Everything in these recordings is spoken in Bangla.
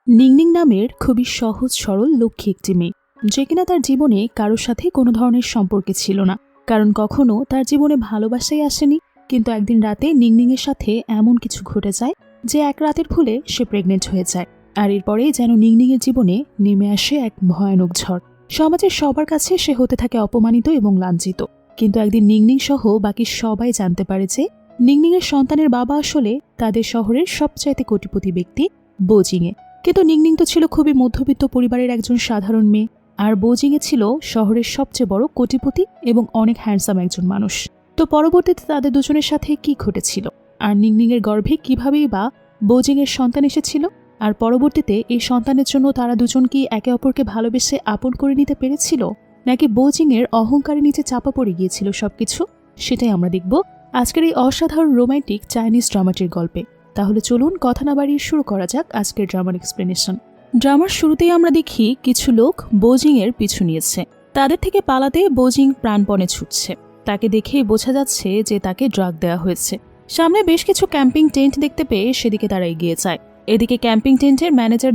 নিংনিং নামের খুবই সহজ সরল লক্ষ্মী একটি মেয়ে, যে কিনা তার জীবনে কারোর সাথে কোনো ধরনের সম্পর্কে ছিল না, কারণ কখনো তার জীবনে ভালোবাসাই আসেনি। কিন্তু একদিন রাতে নিংনিংয়ের সাথে এমন কিছু ঘটে যায় যে এক রাতের ভুলে সে প্রেগনেন্ট হয়ে যায়। আর এরপরে যেন নিংনিংয়ের জীবনে নেমে আসে এক ভয়ানক ঝড়। সমাজের সবার কাছে সে হতে থাকে অপমানিত এবং লাঞ্ছিত। কিন্তু একদিন নিংনিং সহ বাকি সবাই জানতে পারে যে নিংনিংয়ের সন্তানের বাবা আসলে তাদের শহরের সবচাইতে কোটিপতি ব্যক্তি বোজিংয়ে। কিন্তু নিংনিং তো ছিল খুবই মধ্যবিত্ত পরিবারের একজন সাধারণ মেয়ে, আর বোজিংয়ে ছিল শহরের সবচেয়ে বড় কোটিপতি এবং অনেক হ্যান্ডসাম একজন মানুষ। তো পরবর্তীতে তাদের দুজনের সাথে কি ঘটেছিল, আর নিংনিংয়ের গর্ভে কিভাবেই বা বোজিংয়ের সন্তান এসেছিল, আর পরবর্তীতে এই সন্তানের জন্য তারা দুজন কি একে অপরকে ভালোবেসে আপন করে নিতে পেরেছিল, নাকি বোজিংয়ের অহংকারের নিচে চাপা পড়ে গিয়েছিল সবকিছু, সেটাই আমরা দেখব আজকের এই অসাধারণ রোমান্টিক চাইনিজ ড্রামাটির গল্পে। তাহলে চলুন কথা না বাড়িয়ে শুরু করা যাক আজকের ড্রামার এক্সপ্লেনেশন। ড্রামার শুরুতেই আমরা দেখি কিছু লোক বোজিংয়ের পিছু নিয়েছে। তাদের থেকে পালাতে বোজিং প্রাণপণে ছুটছে। তাকে দেখেই বোঝা যাচ্ছে যে তাকে ড্রাগ দেওয়া হয়েছে। সামনে বেশ কিছু ক্যাম্পিং টেন্ট দেখতে পেয়ে সেদিকে তারা এগিয়ে যায়। এদিকে ক্যাম্পিং টেন্টের ম্যানেজার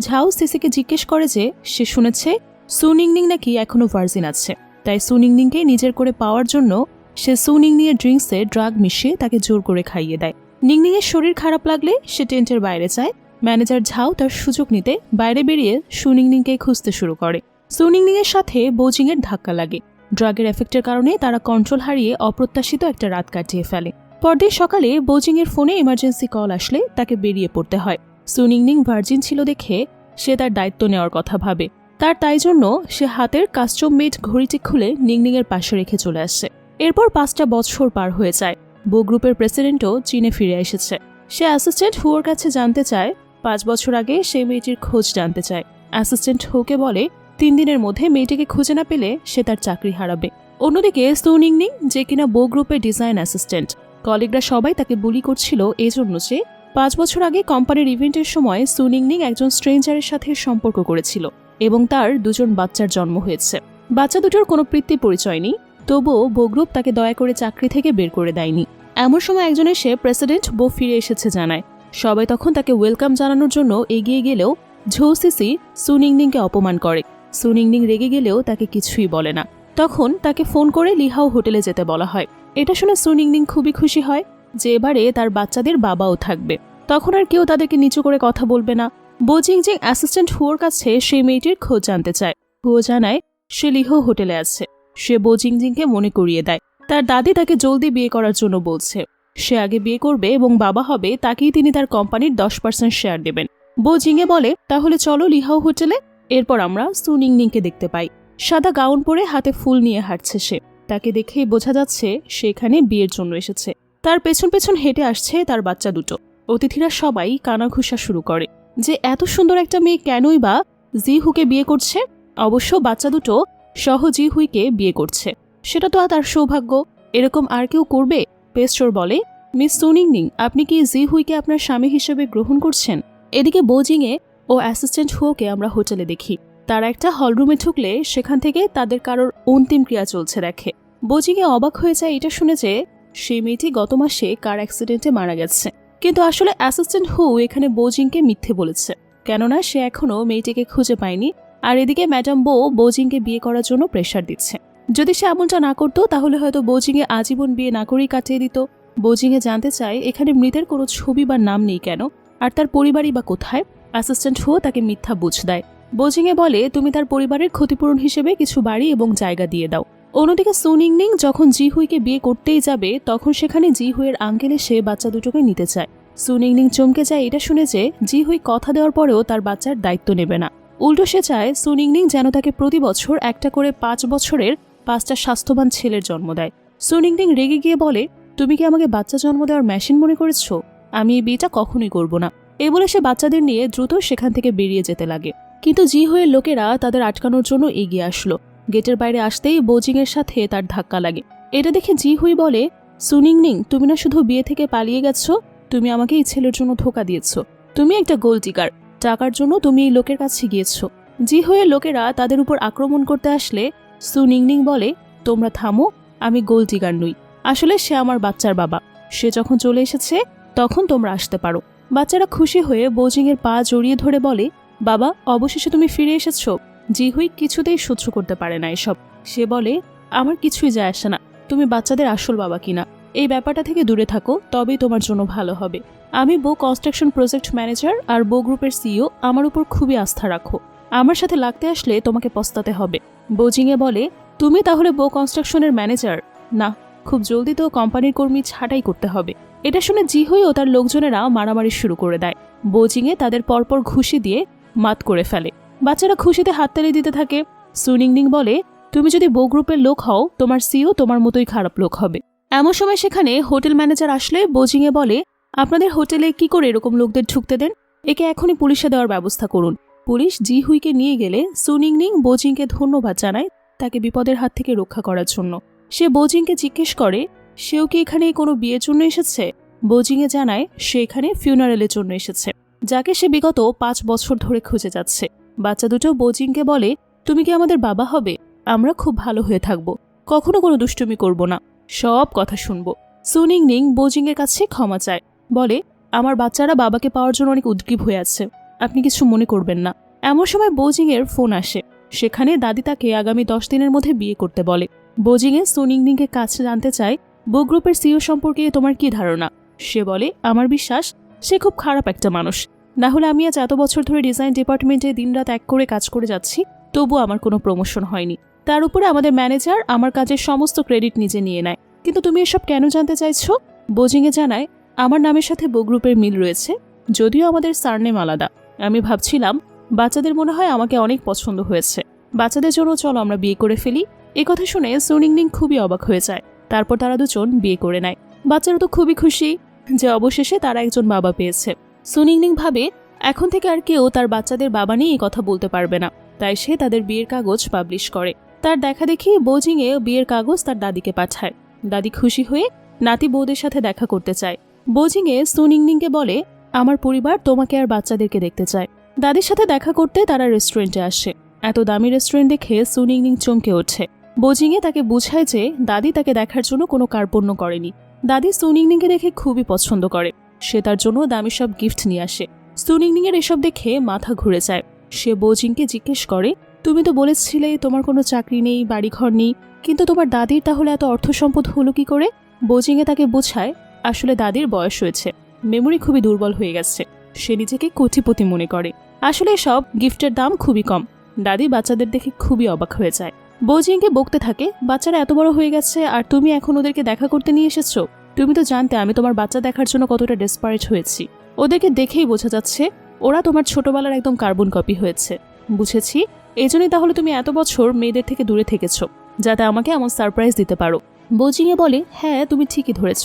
ঝাও সিসিকে জিজ্ঞেস করে যে সে শুনেছে সুনিংনিং নাকি এখনো ভার্জিন আছে, তাই সুনিংনিংকে নিজের করে পাওয়ার জন্য সে সুনিংনিংয়ের ড্রিঙ্কসে ড্রাগ মিশিয়ে তাকে জোর করে খাইয়ে দেয়। নিংনিংয়ের শরীর খারাপ লাগলে সে টেন্টের বাইরে যায়। ম্যানেজার ঝাও তার সুযোগ নিতে বাইরে বেরিয়ে সুনিংনিংকে খুঁজতে শুরু করে। সুনিংনিংয়ের সাথে বোজিংয়ের ধাক্কা লাগে। ড্রাগের এফেক্টের কারণে তারা কন্ট্রোল হারিয়ে অপ্রত্যাশিত একটা রাত কাটিয়ে ফেলে। পরদিন সকালে বোজিংয়ের ফোনে ইমার্জেন্সি কল আসলে তাকে বেরিয়ে পড়তে হয়। সুনিংনিং ভার্জিন ছিল দেখে সে তার দায়িত্ব নেওয়ার কথা ভাবে। তাই জন্য সে হাতের কাস্টম মেড ঘড়িটি খুলে নিংনিংয়ের পাশে রেখে চলে আসে। এরপর 5টা বছর পার হয়ে যায়। বো গ্রুপের প্রেসিডেন্টও চীনে ফিরে এসেছে। সে অ্যাসিস্ট্যান্ট হুয়োর কাছে জানতে চায় 5 বছর আগে সেই মেয়েটির খোঁজ জানতে চায়। অ্যাসিস্ট্যান্ট হুকে বলে 3 দিনের মধ্যে মেয়েটিকে খুঁজে না পেলে সে তার চাকরি হারাবে। অন্যদিকে সুনিংনিং, যে কিনা বো গ্রুপের ডিজাইন অ্যাসিস্ট্যান্ট, কলিগরা সবাই তাকে বুলি করছিল এজন্য যে 5 বছর আগে কোম্পানির ইভেন্টের সময় সুনিংনিং একজন স্ট্রেঞ্জারের সাথে সম্পর্ক করেছিল এবং তার 2জন বাচ্চার জন্ম হয়েছে। বাচ্চা দুটোর কোনো পিতৃ পরিচয় নেই, তবুও বো গ্রুপ তাকে দয়া করে চাকরি থেকে বের করে দেয়নি। এমন সময় একজন এসে প্রেসিডেন্ট বো ফিরে এসেছে জানায়। সবাই তখন তাকে ওয়েলকাম জানানোর জন্য এগিয়ে গেলেও ঝৌ সিসি সুনিংনিংকে অপমান করে। সুনিংনিং রেগে গেলেও তাকে কিছুই বলে না। তখন তাকে ফোন করে লিহাও হোটেলে যেতে বলা হয়। এটা শুনে সুনিংনিং খুবই খুশি হয় যে এবারে তার বাচ্চাদের বাবাও থাকবে। তখন আর কেউ তাদেরকে নিচু করে কথা বলবে না। বোজিংজিং অ্যাসিস্ট্যান্ট হুয়োর কাছে সেই মেয়েটির খোঁজ জানতে চায়। হুয়ো জানায় সে লিহো হোটেলে আছে। সে বোজিংজিংকে মনে করিয়ে দেয় তার দাদি তাকে জলদি বিয়ে করার জন্য বলছে। সে আগে বিয়ে করবে এবং বাবা হবে, তাকেই তিনি তার কোম্পানির 10% শেয়ার দেবেন। বোজিংয়ে বলে তাহলে চলো লিহাও হোটেলে। এরপর আমরা সুনিংনিংকে দেখতে পাই। সাদা গাউন পরে হাতে ফুল নিয়ে হাঁটছে সে। তাকে দেখেই বোঝা যাচ্ছে সে এখানে বিয়ের জন্য এসেছে। তার পেছন পেছন হেঁটে আসছে তার বাচ্চা দুটো। অতিথিরা সবাই কানাঘুষা শুরু করে যে এত সুন্দর একটা মেয়ে কেনই বা জি হুকে বিয়ে করছে। অবশ্য বাচ্চা দুটো সহ জি হুইকে বিয়ে করছে, সেটা তো তার সৌভাগ্য। এরকম আর কেউ করবে? পেস্টোর বলে মিস সুনিংনিং, আপনি কি জি হুইকে আপনার স্বামী হিসেবে গ্রহণ করছেন? এদিকে বোজিংয়ে ও অ্যাসিস্ট্যান্ট হুকে আমরা হোটেলে দেখি। তারা একটা হলরুমে ঢুকলে সেখান থেকে তাদের কারোর অন্তিম ক্রিয়া চলছে দেখে। বোজিংয়ে অবাক হয়ে যায় এটা শুনে যে সেই মেয়েটি গত মাসে কার অ্যাক্সিডেন্টে মারা গেছে। কিন্তু আসলে অ্যাসিস্ট্যান্ট হু এখানে বোজিংকে মিথ্যে বলেছে, কেননা সে এখনও মেয়েটিকে খুঁজে পায়নি। আর এদিকে ম্যাডাম বো বোজিংকে বিয়ে করার জন্য প্রেশার দিচ্ছে। যদি সে এমনটা না করতো তাহলে হয়তো বোজিংয়ে আজীবন বিয়ে না করেই কাটিয়ে দিত। বোজিংয়ে জানতে চায় এখানে মৃতের কোনো ছবি বা নাম নেই কেন, আর তার পরিবারই বা কোথায়। অ্যাসিস্ট্যান্ট হু তাকে মিথ্যা বুঝ দেয়। বোজিংয়ে বলে তুমি তার পরিবারের ক্ষতিপূরণ হিসেবে কিছু বাড়ি এবং জায়গা দিয়ে দাও। অন্যদিকে সুনিংনিং যখন জি হুইকে বিয়ে করতেই যাবে তখন সেখানে জি হুইয়ের আঙ্কেল এসে বাচ্চা দুটোকে নিতে চায়। সুনিংনিং চমকে যায় এটা শুনে যে জি হুই কথা দেওয়ার পরেও তার বাচ্চার দায়িত্ব নেবে না। উল্টো সে চায় সুনিংনিং যেন তাকে প্রতি বছর একটা করে 5 বছরের 5টা স্বাস্থ্যবান ছেলের জন্ম দেয়। সুনিংনিং রেগে গিয়ে বলে তুমি কি আমাকে বাচ্চা জন্ম দেওয়ার মেশিন মনে করেছো? আমি এই বিয়েটা কখনোই করব না। এ বলে সে বাচ্চাদের নিয়ে দ্রুত সেখান থেকে বেরিয়ে যেতে লাগে। কিন্তু জি হুইয়ের লোকেরা তাদের আটকানোর জন্য এগিয়ে আসলো। গেটের বাইরে আসতেই বোজিংয়ের সাথে তার ধাক্কা লাগে। এটা দেখে জি হুই বলে সুনিংনিং, তুমি না শুধু বিয়ে থেকে পালিয়ে গেছো, তুমি আমাকে এই ছেলের জন্য ধোঁকা দিয়েছো। তুমি একটা গোল্ড ডিগার। টাকার জন্য তুমি এই লোকের কাছে গিয়েছো। জি হুইয়ের লোকেরা তাদের উপর আক্রমণ করতে আসলে সুনিংনিং বলে তোমরা থামো, আমি গোল্ড ডিগার নই। আসলে সে আমার বাচ্চার বাবা। সে যখন চলে এসেছে তখন তোমরা আসতে পারো। বাচ্চারা খুশি হয়ে বোজিংয়ের পা জড়িয়ে ধরে বলে, বাবা, অবশেষে তুমি ফিরে এসেছো। জিহুই কিছুতেই সহ্য করতে পারে না এসব। সে বলে, আমার কিছুই যায় আসে না তুমি বাচ্চাদের আসল বাবা কিনা। এই ব্যাপারটা থেকে দূরে থাকো, তবেই তোমার জন্য ভালো হবে। আমি বো কনস্ট্রাকশন প্রজেক্ট ম্যানেজার আর বো গ্রুপের সিইও, আমার উপর খুবই আস্থা রাখো। আমার সাথে লাগতে আসলে তোমাকে পস্তাতে হবে। বোজিংয়ে বলে, তুমি তাহলে বো কনস্ট্রাকশনের ম্যানেজার? না, খুব জলদি তো কোম্পানির কর্মী ছাঁটাই করতে হবে। এটা শুনে জিহুই ও তার লোকজনেরা মারামারি শুরু করে দেয়। বোজিংয়ে তাদের পরপর ঘুষি দিয়ে মাত করে ফেলে। বাচ্চারা খুশিতে হাততালি দিতে থাকে। সুনিংনিং বলে, তুমি যদি বো গ্রুপের লোক হও, তোমার সিইও তোমার মতোই খারাপ লোক হবে। এমন সময় সেখানে হোটেল ম্যানেজার আসলে বোজিংয়ে বলে, আপনাদের হোটেলে কি করে এরকম লোকদের ঢুকতে দেন? একে এখনই পুলিশে দেওয়ার ব্যবস্থা করুন। পুলিশ জিহুইকে নিয়ে গেলে সুনিংনিং বোজিংকে ধন্যবাদ জানায় তাকে বিপদের হাত থেকে রক্ষা করার জন্য। সে বোজিংকে জিজ্ঞেস করে, সেও কি এখানে কোনো বিয়ের জন্য এসেছে? বোজিংয়ে জানায় সে এখানে ফিউনারেলের জন্য এসেছে, যাকে সে বিগত 5 বছর ধরে খুঁজে যাচ্ছে। বাচ্চা দুটো বোজিংকে বলে, তুমি কি আমাদের বাবা হবে? আমরা খুব ভালো হয়ে থাকবো, কখনো কোনো দুষ্টুমি করব না, সব কথা শুনবো। সুনিংনিং বোজিংয়ের কাছে ক্ষমা চায়, বলে, আমার বাচ্চারা বাবাকে পাওয়ার জন্য অনেক উদ্গ্রীব হয়ে আছে, আপনি কিছু মনে করবেন না। এমন সময় বোজিংয়ের ফোন আসে। সেখানে দাদি তাকে আগামী 10 দিনের মধ্যে বিয়ে করতে বলে। বোজিংয়ে সুনিংনিংকে কাছে জানতে চায়, বো গ্রুপের সিইও সম্পর্কে তোমার কি ধারণা? সে বলে, আমার বিশ্বাস সে খুব খারাপ একটা মানুষ। না হলে আমি আজ এত বছর ধরে ডিজাইন ডিপার্টমেন্টে দিনরাত এক করে কাজ করে যাচ্ছি, তবুও আমার কোনো প্রমোশন হয়নি। তার উপরে আমাদের ম্যানেজার আমার কাজের সমস্ত ক্রেডিট নিজে নিয়ে নেয়। কিন্তু তুমি এসব কেন জানতে চাইছো? বোজিংয়ে জানায়, আমার নামের সাথে বো গ্রুপের মিল রয়েছে, যদিও আমাদের সারনেম আলাদা। আমি ভাবছিলাম বাচ্চাদের মনে হয় আমাকে অনেক পছন্দ হয়েছে, বাচ্চাদের জন্য চলো আমরা বিয়ে করে ফেলি। এ কথা শুনে সুনিংনিং খুবই অবাক হয়ে যায়। তারপর তারা দুজন বিয়ে করে নেয়। বাচ্চারা তো খুবই খুশি যে অবশেষে তারা একজন বাবা পেয়েছে। সুনিংনিং ভাবে এখন থেকে আর কেউ তার বাচ্চাদের বাবা নিয়ে এই কথা বলতে পারবে না, তাই সে তাদের বিয়ের কাগজ পাবলিশ করে। তার দেখা দেখি বোজিংয়ে বিয়ের কাগজ তার দাদিকে পাঠায়। দাদি খুশি হয়ে নাতি বউদের সাথে দেখা করতে চায়। বোজিংয়ে সুনিংনিংকে বলে, আমার পরিবার তোমাকে আর বাচ্চাদেরকে দেখতে চায়। দাদির সাথে দেখা করতে তারা রেস্টুরেন্টে আসে। এত দামি রেস্টুরেন্ট দেখে সুনিংনিং চমকে ওঠে। বোজিংয়ে তাকে বুঝায় যে দাদি তাকে দেখার জন্য কোনো কার্পণ্য করেনি। দাদি সুনিংনিংকে দেখে খুবই পছন্দ করে। সে তার জন্য দামি সব গিফট নিয়ে আসে। সুনিংনিংয়ের এসব দেখে মাথা ঘুরে যায়। সে বোজিংকে জিজ্ঞেস করে, তুমি তো বলেছিলে তোমার কোনো চাকরি নেই, বাড়িঘর নেই, কিন্তু তোমার দাদির তাহলে এত অর্থ সম্পদ হলো কি করে? বোজিংয়ে তাকে বোঝায়, আসলে দাদির বয়স হয়েছে, মেমোরি খুবই দুর্বল হয়ে গেছে। সে নিজেকে কোটিপতি মনে করে। আসলে সব গিফটের দাম খুবই কম। দাদি বাচ্চাদের দেখে খুবই অবাক হয়ে যায়। বোজিংকে বকতে থাকে, বাচ্চারা এত বড় হয়ে গেছে আর তুমি এখন ওদেরকে দেখা করতে নিয়ে এসেছো? তুমি তো জানতে আমি তোমার বাচ্চা দেখার জন্য কতটা ডেসপারেট হয়েছি। ওদেরকে দেখেই বোঝা যাচ্ছে ওরা তোমার ছোটবেলার একদম কার্বন কপি হয়েছে। বুঝেছি, এই জন্যই তাহলে তুমি এত বছর মেয়েদের থেকে দূরে থেকেছ, যাতে আমাকে এমন সারপ্রাইজ দিতে পারো। বোজিংয়ে বলে, হ্যাঁ তুমি ঠিকই ধরেছ,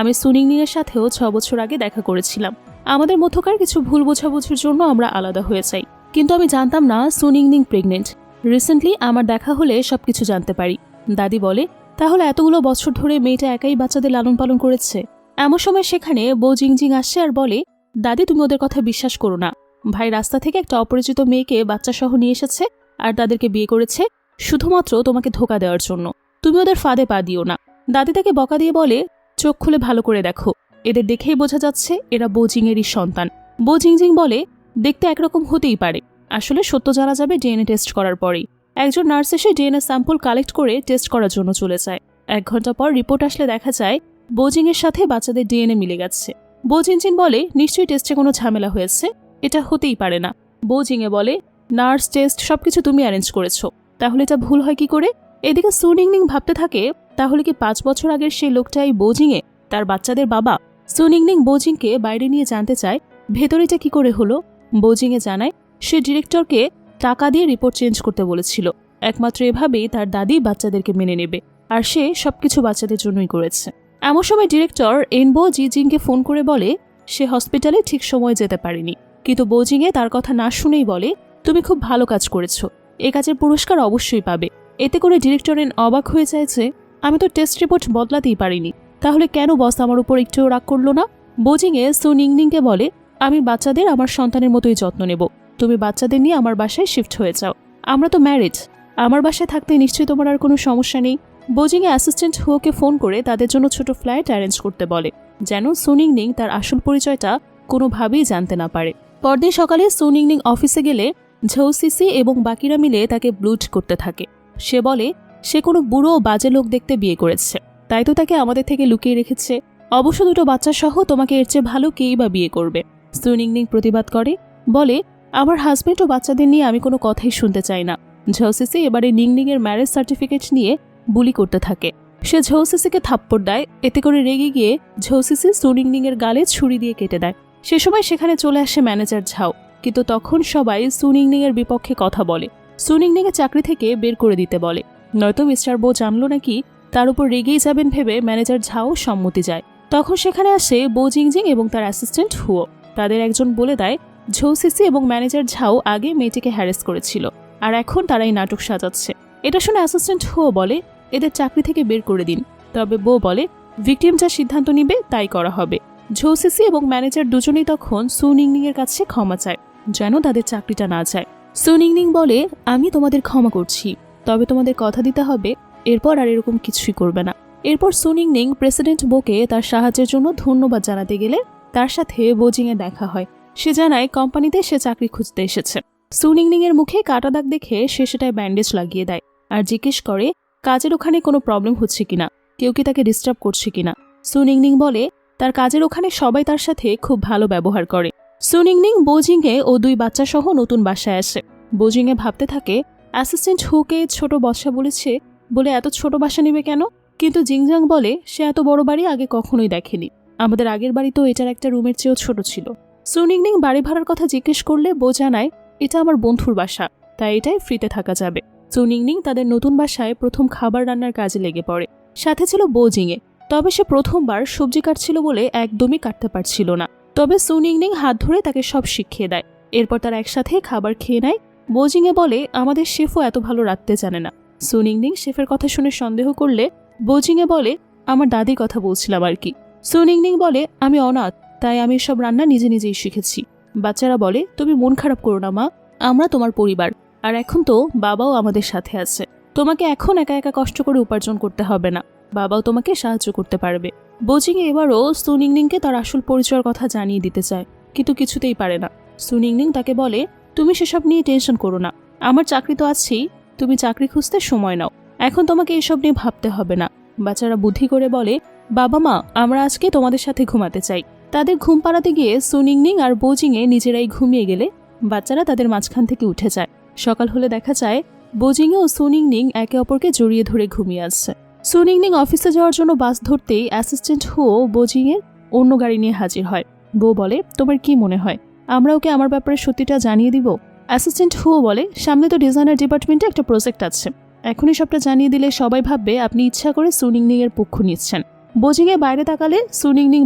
আমি সুনিংনিংয়ের সাথেও 6 বছর আগে দেখা করেছিলাম। আমাদের মধ্যকার কিছু ভুল বোঝাবুঝির জন্য আমরা আলাদা হয়ে যাই, কিন্তু আমি জানতাম না সুনিংনিং প্রেগনেন্ট। রিসেন্টলি আমার দেখা হলে সবকিছু জানতে পারি। দাদি বলে, তাহলে এতগুলো বছর ধরে মেয়েটা একাই বাচ্চাদের লালন পালন করেছে? এমন সময় সেখানে বোজিংজিং আসে আর বলে, দাদি তুমি ওদের কথা বিশ্বাস করো না। ভাই রাস্তা থেকে একটা অপরিচিত মেয়েকে বাচ্চা সহ নিয়ে এসেছে আর তাদেরকে বিয়ে করেছে শুধুমাত্র তোমাকে ধোকা দেওয়ার জন্য। তুমি ওদের ফাঁদে পা দিও না। দাদি তাকে বকা দিয়ে বলে, চোখ খুলে ভালো করে দেখো, এদের দেখেই বোঝা যাচ্ছে এরা বোজিংয়েরই সন্তান। বোজিংজিং বলে, দেখতে একরকম হতেই পারে, আসলে সত্য জানা যাবে ডিএনএ টেস্ট করার পরেই। একজন নার্স এসে ডিএনএ স্যাম্পল কালেক্ট করে টেস্ট করার জন্য চলে যায়। 1 ঘন্টা পর রিপোর্ট আসলে দেখা যায় বোজিংয়ের সাথে বাচ্চাদের ডিএনএ মিলে গেছে। বোজিংজিং বলে, নিশ্চয়ই টেস্টে কোনো ঝামেলা হয়েছে, এটা হতেই পারে না। বোজিংয়ে বলে, নার্স টেস্ট সবকিছু তুমি অ্যারেঞ্জ করেছো, তাহলে এটা ভুল হয় কি করে? এদিকে সুনিংনিং ভাবতে থাকে, তাহলে কি 5 বছর আগের সেই লোকটাই বোজিংয়ে তার বাচ্চাদের বাবা? সুনিংনিং বোজিংকে বাইরে নিয়ে জানতে চায় ভেতরেটা কি করে হলো। বোজিংয়ে জানায় সে ডিরেক্টরকে টাকা দিয়ে রিপোর্ট চেঞ্জ করতে বলেছিল, একমাত্র এভাবেই তার দাদি বাচ্চাদেরকে মেনে নেবে, আর সে সবকিছু বাচ্চাদের জন্যই করেছে। এমন সময় ডিরেক্টর এনবো জিজিংকে ফোন করে বলে সে হসপিটালে ঠিক সময় যেতে পারেনি, কিন্তু বোজিংয়ে তার কথা না শুনেই বলে, তুমি খুব ভালো কাজ করেছো, এ কাজের পুরস্কার অবশ্যই পাবে। এতে করে ডিরেক্টর অবাক হয়ে যায় যে, আমি তো টেস্ট রিপোর্ট বদলাতেই পারিনি, তাহলে কেন বস আমার উপর একটুও রাগ করলো না? বোজিংয়ে সুনিংনিংকে বলে, আমি বাচ্চাদের আমার সন্তানের মতোই যত্ন নেব, তুমি বাচ্চাদের নিয়ে আমার বাসায় শিফট হয়ে যাও, আমরা তো ম্যারিড, আমার বাসায় থাকতে নিশ্চয়ই তোমার আর কোনো সমস্যা নেই। বোজিংয়ে অ্যাসিস্ট্যান্ট হুয়োকে ফোন করে তাদের জন্য ছোট ফ্ল্যাট অ্যারেঞ্জ করতে বলে, যেন সুনিংনিং তার আসল পরিচয়টা কোনোভাবেই জানতে না পারে। পরদিন সকালে সুনিংনিং অফিসে গেলে ঝৌসিসি এবং বাকিরা মিলে তাকে ব্লুট করতে থাকে। সে বলে সে কোনো বুড়ো ও বাজে লোক দেখতে বিয়ে করেছে, তাই তো তাকে আমাদের থেকে লুকিয়ে রেখেছে। অবশ্য দুটো বাচ্চা সহ তোমাকে এর চেয়ে ভালো কেই বা বিয়ে করবে। সুনিংনিং প্রতিবাদ করে, বলে আমার হাজব্যান্ড ও বাচ্চাদের নিয়ে আমি কোনো কথাই শুনতে চাই না। ঝৌসিসি এবারে নিংনিংয়ের ম্যারেজ সার্টিফিকেট নিয়ে বুলি করতে থাকে। সে ঝৌসিসিকে থাপ্পড় দেয়। এতে করে রেগে গিয়ে ঝৌসিসি সুনিংনিংয়ের গালে ছুরি দিয়ে কেটে দেয়। সে সময় সেখানে চলে আসে ম্যানেজার ঝাও, কিন্তু তখন সবাই সুনিংনিংয়ের বিপক্ষে কথা বলে। সুনিংনিংয়ের চাকরি থেকে বের করে দিতে বলে, নয়তো মিস্টার বো জানলো নাকি তার উপর রেগেই যাবেন ভেবে ম্যানেজার ঝাও সম্মতি যায়। তখন সেখানে আসে বো জিংজিং এবং তার অ্যাসিস্ট্যান্ট হুয়ো। তাদের একজন বলে দেয় ঝৌসিসি এবং ম্যানেজার ঝাও আগে মেয়েটিকে হ্যারেস করেছিল, আর এখন তারাই নাটক সাজাচ্ছে। এটা শুনে অ্যাসিস্ট্যান্ট হুয়ো বলে এদের চাকরি থেকে বের করে দিন। তবে বো বলে ভিকটিম যা সিদ্ধান্ত নিবে তাই করা হবে। ঝৌসিসি এবং ম্যানেজার দুজনেই তখন সুনিংনিংয়ের কাছে ক্ষমা চায় যেন তাদের চাকরিটা না যায়। সুনিংনিং বলে আমি তোমাদের ক্ষমা করছি, তবে তোমাদের কথা দিতে হবে এরপর আর এরকম কিছুই করবে না। এরপর সুনিংনিং প্রেসিডেন্ট বোকে তার সাহায্যের জন্য ধন্যবাদ জানাতে গেলে তার সাথে বোজিংয়ে দেখা হয়। সে জানায় কোম্পানিতে সে চাকরি খুঁজতে এসেছে। সুনিংনিংয়ের মুখে কাটা দাগ দেখে সে সেটায় ব্যান্ডেজ লাগিয়ে দেয় আর জিজ্ঞেস করে কাজের ওখানে কোনো প্রবলেম হচ্ছে কিনা, কেউ কি তাকে ডিস্টার্ব করছে কিনা। সুনিংনিং বলে তার কাজের ওখানে সবাই তার সাথে খুব ভালো ব্যবহার করে। সুনিংনিং বোজিংয়ে ও 2 বাচ্চা সহ নতুন বাসায় আসে। বোজিংয়ে ভাবতে থাকে অ্যাসিস্ট্যান্ট হুকে ছোট বাসা বলেছে বলে এত ছোট বাসা নেবে কেন, কিন্তু জিংজাং বলে সে এত বড় বাড়ি আগে কখনোই দেখেনি। আমাদের আগের বাড়ি তো এটার একটা রুমের চেয়েও ছোট ছিল। সুনিংনিং বাড়ি ভাড়ার কথা জিজ্ঞেস করলে বো জানায় এটা আমার বন্ধুর বাসা, তাই এটাই ফ্রিতে থাকা যাবে। সুনিংনিং তাদের নতুন বাসায় প্রথম খাবার রান্নার কাজে লেগে পড়ে। সাথে ছিল বোজিংয়ে, তবে সে প্রথমবার সবজি কাটছিল বলে একদমই কাটতে পারছিল না। তবে সুনিংনিং হাত ধরে তাকে সব শিখিয়ে দেয়। এরপর তারা একসাথে খাবার খেয়ে নেয়। বোজিংয়ে বলে আমাদের শেফও এত ভালো রাঁধতে জানে না। সুনিংনিং শেফের কথা শুনে সন্দেহ করলে বোজিংয়ে বলে আমার দাদির কথা বলছিলাম আর কি। সুনিংনিং বলে আমি অনাথ, তাই আমি সব রান্না নিজে নিজেই শিখেছি। বাচ্চারা বলে তুমি মন খারাপ করো না মা, আমরা তোমার পরিবার, আর এখন তো বাবাও আমাদের সাথে আছে। তোমাকে এখন একা একা কষ্ট করে উপার্জন করতে হবে না, বাবাও তোমাকে সাহায্য করতে পারবে। বোজিংয়ে এবারও সুনিংনিংকে তার আসল পরিচয়ের কথা জানিয়ে দিতে চায়, কিন্তু কিছুতেই পারে না। সুনিংনিং তাকে বলে তুমি সেসব নিয়ে টেনশন করো না, আমার চাকরি তো আছেই, তুমি চাকরি খুঁজতে সময় নাও, এখন তোমাকে এসব নিয়ে ভাবতে হবে না। বাচ্চারা বুদ্ধি করে বলে বাবা মা আমরা আজকে তোমাদের সাথে ঘুমাতে চাই। তাদের ঘুম পাড়াতে গিয়ে সুনিংনিং আর বোজিংয়ে নিজেরাই ঘুমিয়ে গেলে বাচ্চারা তাদের মাঝখান থেকে উঠে যায়। সকাল হলে দেখা যায় বোজিংয়ে ও সুনিংনিং একে অপরকে জড়িয়ে ধরে ঘুমিয়ে আসছে। সুনিংনিং অফিসে যাওয়ার জন্য বাস ধরতেই অ্যাসিস্ট্যান্ট হুও বোজিংয়ের অন্য গাড়ি নিয়ে হাজির হয়। বো বলে তোমার কি মনে হয় আমরা ওকে আমার ব্যাপারে সত্যিটা জানিয়ে দিব? অ্যাসিস্ট্যান্ট হুও বলে সামনে তো ডিজাইনার ডিপার্টমেন্টে একটা প্রজেক্ট আছে, এখনই সবটা জানিয়ে দিলে সবাই ভাববে আপনি ইচ্ছা করে সুনিংনিং এর পক্ষ নিচ্ছেন। বোজিংয়ে বাইরে তাকালে সুনিংনিং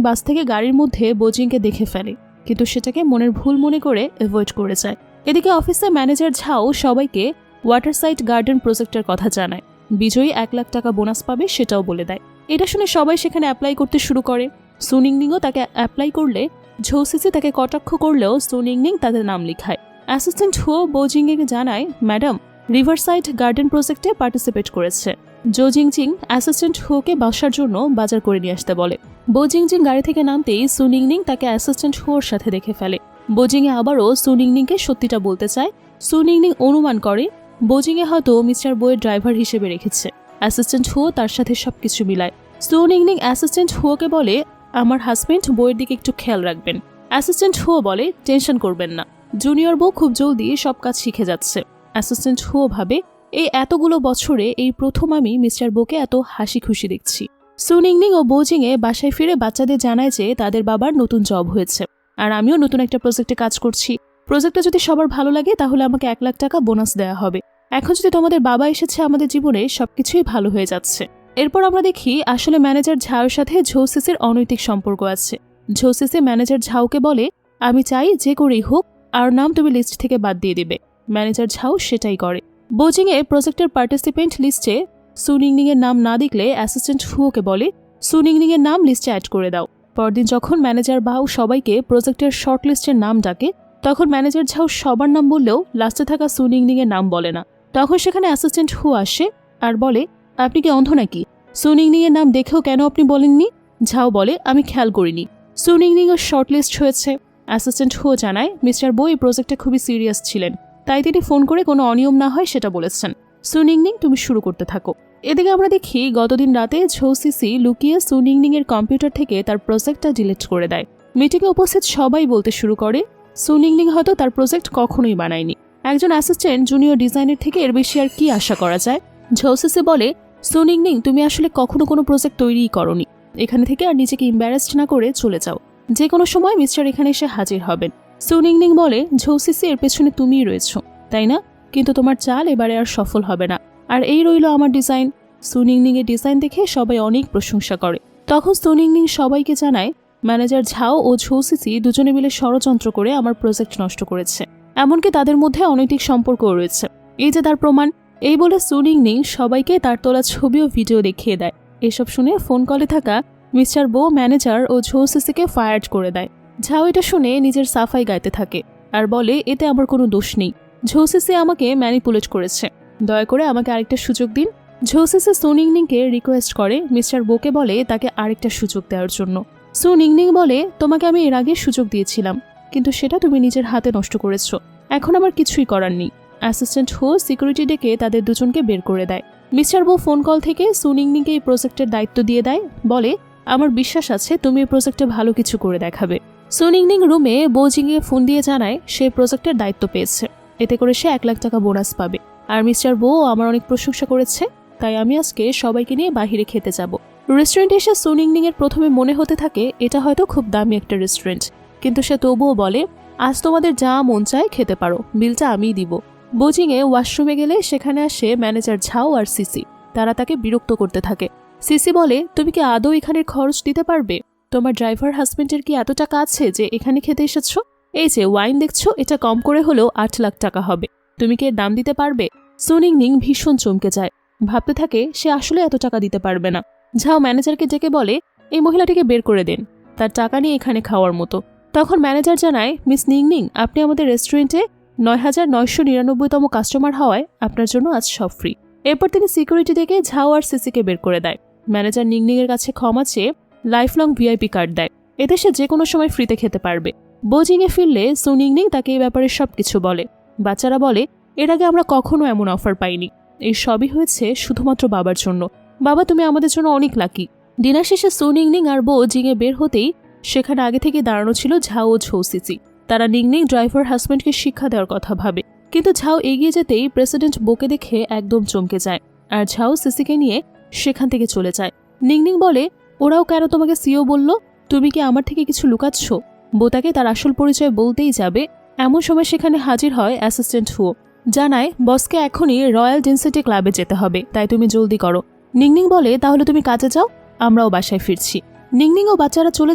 বাস থেকে গাড়ির মধ্যে বোজিংকে দেখে ফেলে, কিন্তু সেটাকে মনের ভুল মনে করে অ্যাভয়েড করে যায়। এদিকে অফিসের ম্যানেজার ঝাও সবাইকে ওয়াটারসাইড গার্ডেন প্রজেক্টের কথা জানায়। বিজয়ী 1 লাখ টাকা বোনাস পাবে সেটাও বলে দেয়। এটা শুনে সবাই সেখানে অ্যাপ্লাই করতে শুরু করে। সুনিংনিংও তাকে অ্যাপ্লাই করলে ঝৌসিসি তাকে কটাক্ষ করলেও সুনিংনিং তাদের নাম লিখায়। অ্যাসিস্ট্যান্ট হুও বোজিংকে জানায় ম্যাডাম রিভারসাইড গার্ডেন প্রজেক্টে পার্টিসিপেট করেছে। জো জিংজিং অ্যাসিস্ট্যান্ট হুকে বাসার জন্য বাজার করে নিয়ে আসতে বলে। বো জিংজিং গাড়ি থেকে নামতেই সুনিংনিং তাকে অ্যাসিস্ট্যান্ট হুর সাথে দেখে ফেলে। বোজিংয়ে আবারও সুনিংনিংকে সত্যিটা বলতে চায়। সুনিংনিং অনুমান করে বোজিংয়ে হয়তো মিস্টার বোয়ের ড্রাইভার হিসেবে রেখেছে। অ্যাসিস্ট্যান্ট হুও তার সাথে সবকিছু মিলায়। সুনিংনিং অ্যাসিস্ট্যান্ট হুকে বলে আমার হাজবেন্ড বইয়ের দিকে একটু খেয়াল রাখবেন। অ্যাসিস্ট্যান্ট হুও বলে টেনশন করবেন না, জুনিয়র বউ খুব জলদি সব কাজ শিখে যাচ্ছে। অ্যাসিস্ট্যান্ট হুও ভাবে এই এতগুলো বছরে এই প্রথম আমি মিস্টার বোকে এত হাসি খুশি দেখছি। সুনিংনিং ও বোজিংয়ে বাসায় ফিরে বাচ্চাদের জানায় যে তাদের বাবার নতুন জব হয়েছে, আর আমিও নতুন একটা প্রজেক্টে কাজ করছি। প্রজেক্টটা যদি সবার ভালো লাগে তাহলে আমাকে 1 লাখ টাকা বোনাস দেওয়া হবে। এখন যদি তোমাদের বাবা এসেছে আমাদের জীবনে সবকিছুই ভালো হয়ে যাচ্ছে। এরপর আমরা দেখি আসলে ম্যানেজার ঝাওয়ের সাথে ঝৌসিসির অনৈতিক সম্পর্ক আছে। ঝৌসিসি ম্যানেজার ঝাওকে বলে আমি চাই যে করেই হোক আর নাম তুমি লিস্ট থেকে বাদ দিয়ে দিবে। ম্যানেজার ঝাও সেটাই করে। বোজিংয়ে প্রজেক্টের পার্টিসিপেন্ট লিস্টে সুনিংনিং এর নাম না দেখলে অ্যাসিস্ট্যান্ট হুকে বলে সুনিংনিং এর নাম লিস্টে অ্যাড করে দাও। পরদিন যখন ম্যানেজার বাউ সবাইকে প্রজেক্টের শর্ট লিস্টের নাম ডাকে তখন ম্যানেজার ঝাও সবার নাম বললেও লাস্টে থাকা সুনিংনিং এর নাম বলে না। তখন সেখানে অ্যাসিস্ট্যান্ট হু আসে আর বলে আপনি কি অন্ধ নাকি? সুনিংনিং এর নাম দেখেও কেন আপনি বলেননি? ঝাও বলে আমি খেয়াল করিনি, সুনিংনিং এর শর্ট লিস্ট হয়েছে। অ্যাসিস্ট্যান্ট হো জানায় মিস্টার বো এই প্রজেক্টে খুবই সিরিয়াস ছিলেন, তাই তিনি ফোন করে কোনো অনিয়ম না হয় সেটা বলেছেন। সুনিংনিং তুমি শুরু করতে থাকো। এদিকে আমরা দেখি গতদিন রাতে ঝৌ সিসি লুকিয়ে সুনিংনিং এর কম্পিউটার থেকে তার প্রজেক্টটা ডিলিট করে দেয়। মিটিংয়ে উপস্থিত সবাই বলতে শুরু করে সুনিংনিং হয়তো তার প্রজেক্ট কখনোই বানায়নি। একজন অ্যাসিস্ট্যান্ট জুনিয়র ডিজাইনের থেকে এর বেশি আর কি আশা করা যায়। ঝৌ সিসি বলে সুনিংনিং তুমি আসলে কখনো কোনো প্রজেক্ট তৈরিই করনি, এখানে থেকে আর নিজেকে ইম্বারেসড না করে চলে যাও, যে কোনো সময় মিস্টার এখানে এসে হাজির হবেন। সুনিংনিং বলে ঝৌ সিসি এর পেছনে তুমিই রয়েছো, তাই না? কিন্তু তোমার চাল এবারে আর সফল হবে না। আর এই রইল আমার ডিজাইন। সুনিংনিং এর ডিজাইন দেখে সবাই অনেক প্রশংসা করে। তখন সুনিংনিং সবাইকে জানায় ম্যানেজার ঝাও ও ঝৌ সিসি দুজনে মিলে ষড়যন্ত্র করে আমার প্রজেক্ট নষ্ট করেছে, এমনকি তাদের মধ্যে অনৈতিক সম্পর্কও রয়েছে, এই যে তার প্রমাণ। এই বলে সুনিংনিং সবাইকে তার তোলা ছবি ও ভিডিও দেখিয়ে দেয়। এসব শুনে ফোন কলে থাকা মিস্টার বো ম্যানেজার ও ঝৌ সিসিকে ফায়ার করে দেয়। ঝাও এটা শুনে নিজের সাফাই গাইতে থাকে আর বলে এতে আমার কোনো দোষ নেই, ঝৌ সিসি আমাকে ম্যানিপুলেট করেছে, দয়া করে আমাকে আরেকটা সুযোগ দিন। ঝৌ সিসি সুনিংনিংকে রিকোয়েস্ট করে মিস্টার বোকে বলে তাকে আরেকটা সুযোগ দেওয়ার জন্য। সুনিংনিং বলে তোমাকে আমি এর আগে সুযোগ দিয়েছিলাম, কিন্তু সেটা তুমি নিজের হাতে নষ্ট করেছ, এখন আমার কিছুই করার নেই। অ্যাসিস্ট্যান্ট হো সিকিউরিটি ডেকে তাদের দুজনকে বের করে দেয়। মিস্টার বো ফোন কল থেকে সুনিংনিংকে এই প্রজেক্টের দায়িত্ব দিয়ে দেয়, বলে আমার বিশ্বাস আছে তুমি এই প্রজেক্টে ভালো কিছু করে দেখাবে। সুনিংনিং রুমে বোজিংয়ে ফোন দিয়ে জানায় সে প্রজেক্টের দায়িত্ব পেয়েছে, এতে করে সে 1 লাখ টাকা বোনাস পাবে। আর মিস্টার বো আমার অনেক প্রশংসা করেছে, তাই আমি আজকে সবাইকে নিয়ে বাহিরে খেতে যাব। রেস্টুরেন্টে এসে সুনিংনিং এর প্রথমে মনে হতে থাকে এটা হয়তো খুব দামি একটা রেস্টুরেন্ট, কিন্তু সে তবুও বলে আজ তোমাদের যা মন চায় খেতে পারো, বিলটা আমিই দিব। বোজিংয়ে ওয়াশরুমে গেলে সেখানে আসে ম্যানেজার ঝাও আর সিসি। তারা তাকে বিরক্ত করতে থাকে। সিসি বলে তুমি কি আদৌ এখানের খরচ দিতে পারবে? তোমার ড্রাইভার হাজবেন্ডের কি এত টাকা আছে যে এখানে খেতে এসেছো? এই যে ওয়াইন দেখছো, এটা কম করে হলেও 8 লাখ টাকা হবে, তুমি কি এর দাম দিতে পারবে? সুনিংনিং ভীষণ চমকে যায়, ভাবতে থাকে সে আসলে এত টাকা দিতে পারবে না। ঝাও ম্যানেজারকে ডেকে বলে এই মহিলাটিকে বের করে দেন, তার টাকা নিয়ে এখানে খাওয়ার মতো। তখন ম্যানেজার জানায় মিস নিংনিং আপনি আমাদের রেস্টুরেন্টে 9999তম কাস্টমার হওয়ায় আপনার জন্য আজ সব ফ্রি। এরপর তিনি সিকিউরিটি থেকে ঝাও আর সিসিকে বের করে দেয়। ম্যানেজার নিংনিং এর কাছে ক্ষমা চেয়ে লাইফলং ভিআইপি কার্ড দেয়, এতে সে যে কোনো সময় ফ্রিতে খেতে পারবে। বোজিংয়ে ফিরলে সুনিংনিং তাকে এই ব্যাপারে সবকিছু বলে। বাচ্চারা বলে এর আগে আমরা কখনো এমন অফার পাইনি, এই সবই হয়েছে শুধুমাত্র বাবার জন্য। বাবা তুমি আমাদের জন্য অনেক লাকি। ডিনার শেষে সুনিংনিং আর বোজিংয়ে বের হতেই সেখানে আগে থেকে দাঁড়ানো ছিল ঝাও ও ঝৌ সিসি। তারা নিংনিং ড্রাইভার হাজব্যান্ডকে শিক্ষা দেওয়ার কথা ভাবে, কিন্তু ঝাও এগিয়ে যেতেই প্রেসিডেন্ট বোকে দেখে একদম চমকে যায় আর ঝাও সিসিকে নিয়ে সেখান থেকে চলে যায়। নিংনিং বলে ওরাও কেন তোমাকে সিও বলল, তুমি কি আমার থেকে কিছু লুকাচ্ছ? বো তাকে তার আসল পরিচয় বলতেই যাবে, এমন সময় সেখানে হাজির হয় অ্যাসিস্ট্যান্ট হো। জানায় বসকে এখনই রয়্যাল ডেনসিটি ক্লাবে যেতে হবে, তাই তুমি জলদি করো। নিংনিং বলে তাহলে তুমি কাজে যাও, আমরাও বাসায় ফিরছি। নিংনিং ও বাচ্চারা চলে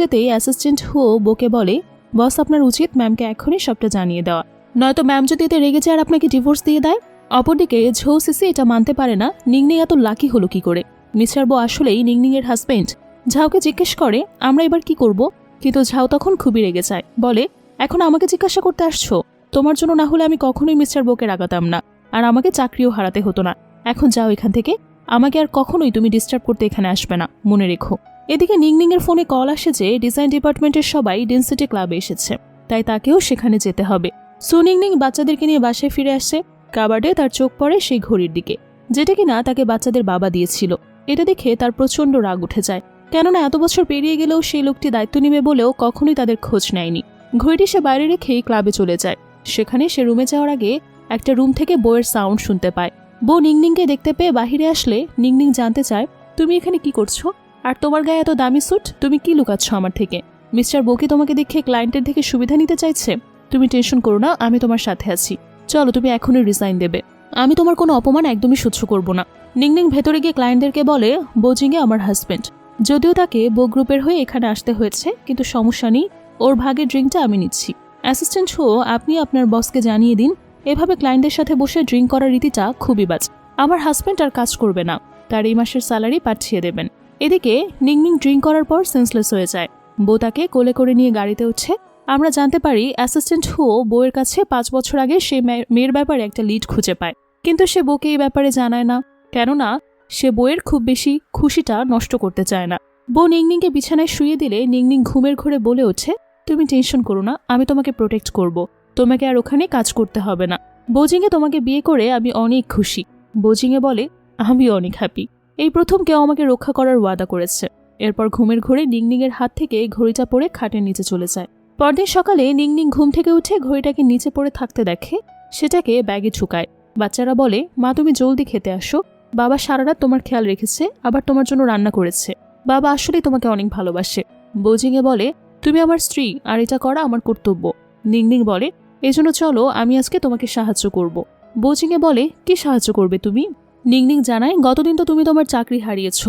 যেতেই অ্যাসিস্ট্যান্ট হো বোকে বলে বস আপনার উচিত ম্যামকে এখনই সবটা জানিয়ে দেওয়া, নয়তো ম্যাম যদি এতে রেগে যায় আর আপনাকে ডিভোর্স দিয়ে দেয়। অপরদিকে ঝৌ সিসি এটা মানতে পারে না নিংনিং এত লাকি হলো কি করে। মিস্টার বো আসলেই নিংনিং এর হাজবেন্ড। ঝাওকে জিজ্ঞেস করে আমরা এবার কি করব, কিন্তু ঝাও তখন খুবই রেগে যায়, বলে এখন আমাকে জিজ্ঞাসা করতে আসছো? তোমার জন্য না হলে আমি কখনোই মিস্টার বোকে রাগাতাম না, আর আমাকে চাকরিও হারাতে হতো না। এখন যাও এখান থেকে, আমাকে আর কখনোই তুমি ডিস্টার্ব করতে এখানে আসবে না, মনে রেখো। এদিকে নিংনিং এর ফোনে কল আসে যে ডিজাইন ডিপার্টমেন্টের সবাই ডেনসিটি ক্লাবে এসেছে, তাই তাকেও সেখানে যেতে হবে। সুনিংনিং বাচ্চাদেরকে নিয়ে বাসায় ফিরে আসে। কাবার্ডে তার চোখ পড়ে সেই ঘড়ির দিকে, যেটা কিনা তাকে বাচ্চাদের বাবা দিয়েছিল। এটা দেখে তার প্রচণ্ড রাগ উঠে যায়, কেননা এত বছর পেরিয়ে গেলেও সেই লোকটি দায়িত্ব নিবে বলেও কখনোই তাদের খোঁজ নেয়নি। ঘড়িটি সে বাইরে রেখেই ক্লাবে চলে যায়। সেখানে সে রুমে যাওয়ার আগে একটা রুম থেকে বইয়ের সাউন্ড শুনতে পায়। বো নিংনিংকে দেখতে পেয়ে বাহিরে আসলে নিংনিং জানতে চায় তুমি এখানে কি করছো, আর তোমার গায়ে এত দামি স্যুট, তুমি কি লুকাচ্ছ আমার থেকে? মিস্টার বোকে তোমাকে দেখে ক্লায়েন্টের থেকে সুবিধা নিতে চাইছে। তুমি টেনশন করো না, আমি তোমার সাথে আছি, চলো তুমি এখনই রিজাইন দেবে, আমি তোমার কোনো অপমান একদমই সহ্য করব না। নিংনিং ভেতরে গিয়ে ক্লায়েন্টদেরকে বলে বোজিংয়ে আমার হাজবেন্ড, যদিও তাকে বো গ্রুপের হয়ে এখানে আসতে হয়েছে, কিন্তু সমস্যা নেই, ওর ভাগের ড্রিঙ্কটা আমি নিচ্ছি। অ্যাসিস্ট্যান্ট হো আপনি আপনার বসকে জানিয়ে দিন এভাবে ক্লায়েন্টদের সাথে বসে ড্রিঙ্ক করার রীতিটা খুবই বাজ। আমার হাজবেন্ড আর কাজ করবে না, তার এই মাসের স্যালারি পাঠিয়ে দেবেন। এদিকে নিংনিং ড্রিঙ্ক করার পর সেন্সলেস হয়ে যায়। বো তাকে কোলে করে নিয়ে গাড়িতে উঠছে। আমরা জানতে পারি অ্যাসিস্ট্যান্ট হো বউয়ের কাছে 5 বছর আগে সে মেয়ের ব্যাপারে একটা লিড খুঁজে পায়, কিন্তু সে বউকে এই ব্যাপারে জানায় না, কেননা সে বউয়ের খুব বেশি খুশিটা নষ্ট করতে চায় না। বউ নিংনিংকে বিছানায় শুয়ে দিলে নিংনিং ঘুমের ঘোরে বলে ওঠে তুমি টেনশন করো না, আমি তোমাকে প্রোটেক্ট করব। তোমাকে আর ওখানে কাজ করতে হবে না। বোজিংয়ে তোমাকে বিয়ে করে আমি অনেক খুশি। বোজিংয়ে বলে, আমি অনেক হ্যাপি। এই প্রথম কেউ আমাকে রক্ষা করার ওয়াদা করেছে। এরপর ঘুমের ঘোরে নিংনিংয়ের হাত থেকে ঘড়িটা পড়ে খাটের নিচে চলে যায়। পরদিন সকালে নিংনিং ঘুম থেকে উঠে ঘড়িটাকে নিচে পড়ে থাকতে দেখে, সেটাকে ব্যাগে ঢুকায়। বাচ্চারা বলে, মা তুমি জলদি খেতে আসো, বাবা সারা রাত তোমার খেয়াল রেখেছে, আবার তোমার জন্য রান্না করেছে। বাবা আসলেই তোমাকে অনেক ভালোবাসে। বোজিংয়ে বলে, তুমি আমার স্ত্রী আর এটা করা আমার কর্তব্য। নিংনিং বলে, এজন্য চলো আমি আজকে তোমাকে সাহায্য করব। বোজিংয়ে বলে, কি সাহায্য করবে তুমি? নিংনিং জানায়, গতদিন তো তুমি তোমার চাকরি হারিয়েছ,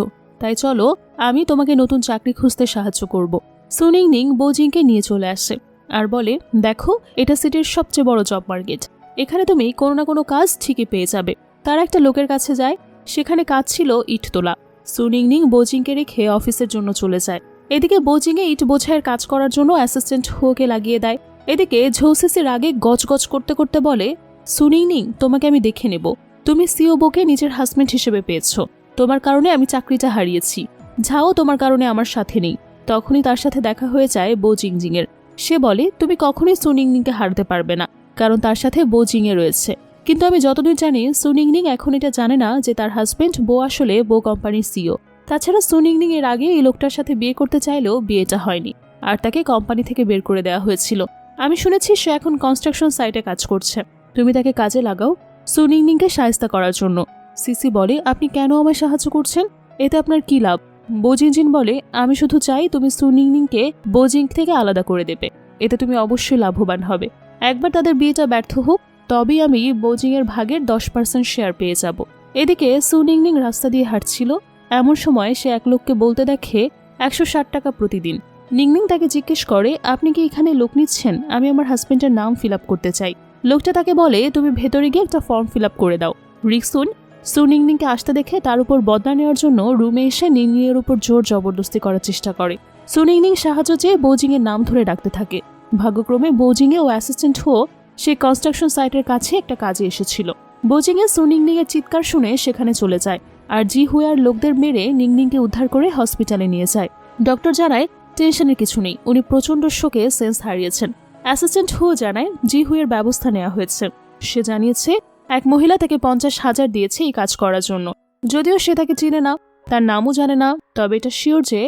তাই চলো আমি তোমাকে নতুন চাকরি খুঁজতে সাহায্য করব। সুনিংনিং বোজিংকে নিয়ে চলে আসে আর বলে, দেখো এটা সিটির সবচেয়ে বড় জব মার্কেট, এখানে তুমি কোনো না কোনো কাজ ঠিকই পেয়ে যাবে। তারা একটা লোকের কাছে যায়, সেখানে কাজ ছিল ইট তোলা। সুনিংনিং বোজিংকে রেখে অফিসের জন্য চলে যায়। এদিকে বোজিংয়ে ইট বোঝাইয়ের কাজ করার জন্য অ্যাসিস্ট্যান্ট হুকে লাগিয়ে দেয়। এদিকে ঝৌসিসির আগে গজগজ করতে করতে বলে, সুনিংনিং তোমাকে আমি দেখে নেব, তুমি সিওবোকে নিজের হাজব্যান্ড হিসেবে পেয়েছ, তোমার কারণে আমি চাকরিটা হারিয়েছি। ঝাও তোমার কারণে আমার সাথে নেই। তখনই তার সাথে দেখা হয়ে যায় বোজিংজিংয়ের। সে বলে, তুমি কখনোই সুনিংনিংকে হারাতে পারবে না, কারণ তার সাথে বোজিংয়ে রয়েছে। কিন্তু আমি যতদূর জানি সুনিংনিং এখন এটা জানে না যে তার হাজব্যান্ড বো আসলে বো কোম্পানির সিও। তাছাড়া সুনিংনিং এর আগে এই লোকটার সাথে বিয়ে করতে চাইলেও বিয়েটা হয়নি, আর তাকে কোম্পানি থেকে বের করে দেওয়া হয়েছিল। আমি শুনেছি সে এখন কনস্ট্রাকশন সাইটে কাজ করছে, তুমি তাকে কাজে লাগাও সুনিংনিংকে শায়েস্তা করার জন্য। সিসি বলে, আপনি কেন আমায় সাহায্য করছেন? এতে আপনার কি লাভ? বোজিনজিন বলে, আমি শুধু চাই তুমি সুনিংনিংকে বোজিং থেকে আলাদা করে দেবে, এতে তুমি অবশ্যই লাভবান হবে। একবার তাদের বিয়েটা ব্যর্থ হোক, তবেই আমি বোজিংয়ের ভাগের 10% শেয়ার পেয়ে যাব। এদিকে সুনিংনিং রাস্তা দিয়ে হাঁটছিল, এমন সময় সে এক লোককে বলতে দেখে 160 টাকা প্রতিদিন। নিংনিং তাকে জিজ্ঞেস করে, আপনি কি এখানে লোক নিচ্ছেন? আমি আমার হাজবেন্ডের নাম ফিল আপ করতে চাই। লোকটা তাকে বলে, তুমি ভেতরে গিয়ে একটা ফর্ম ফিল আপ করে দাও। রিক্সুন সুনিংনিংকে আসতে দেখে তার উপর বদলা নেওয়ার জন্য রুমে এসে নিংনিংয়ের উপর জোর জবরদস্তি করার চেষ্টা করে। সুনিংনিং সাহায্য চেয়ে বোজিংয়ের নাম ধরে ডাকতে থাকে। ভাগ্যক্রমে বোজিংয়ে ও অ্যাসিস্ট্যান্ট হো সে কনস্ট্রাকশন সাইটের কাছে একটা কাজে এসেছিল। বোজিংয়ে সুনিংনিংয়ের চিৎকার শুনে সেখানে চলে যায়, আর জি হুয়ার লোকদের মেরে নিংনিংকে উদ্ধার করে হসপিটালে নিয়ে যায়। ডক্টর জানায়, টেনশনের কিছু নেই, উনি প্রচণ্ড শোকে সেন্স হারিয়েছেন। অ্যাসিস্ট্যান্ট হো জানায়, জি হুয়ের ব্যবস্থা নেওয়া হয়েছে। সে জানিয়েছে এক মহিলা তাকে 50,000 দিয়েছে এই কাজ করার জন্য। যদিও সে তাকে চিনে না, তার নামও জানে না, তবে এটা শিওর যে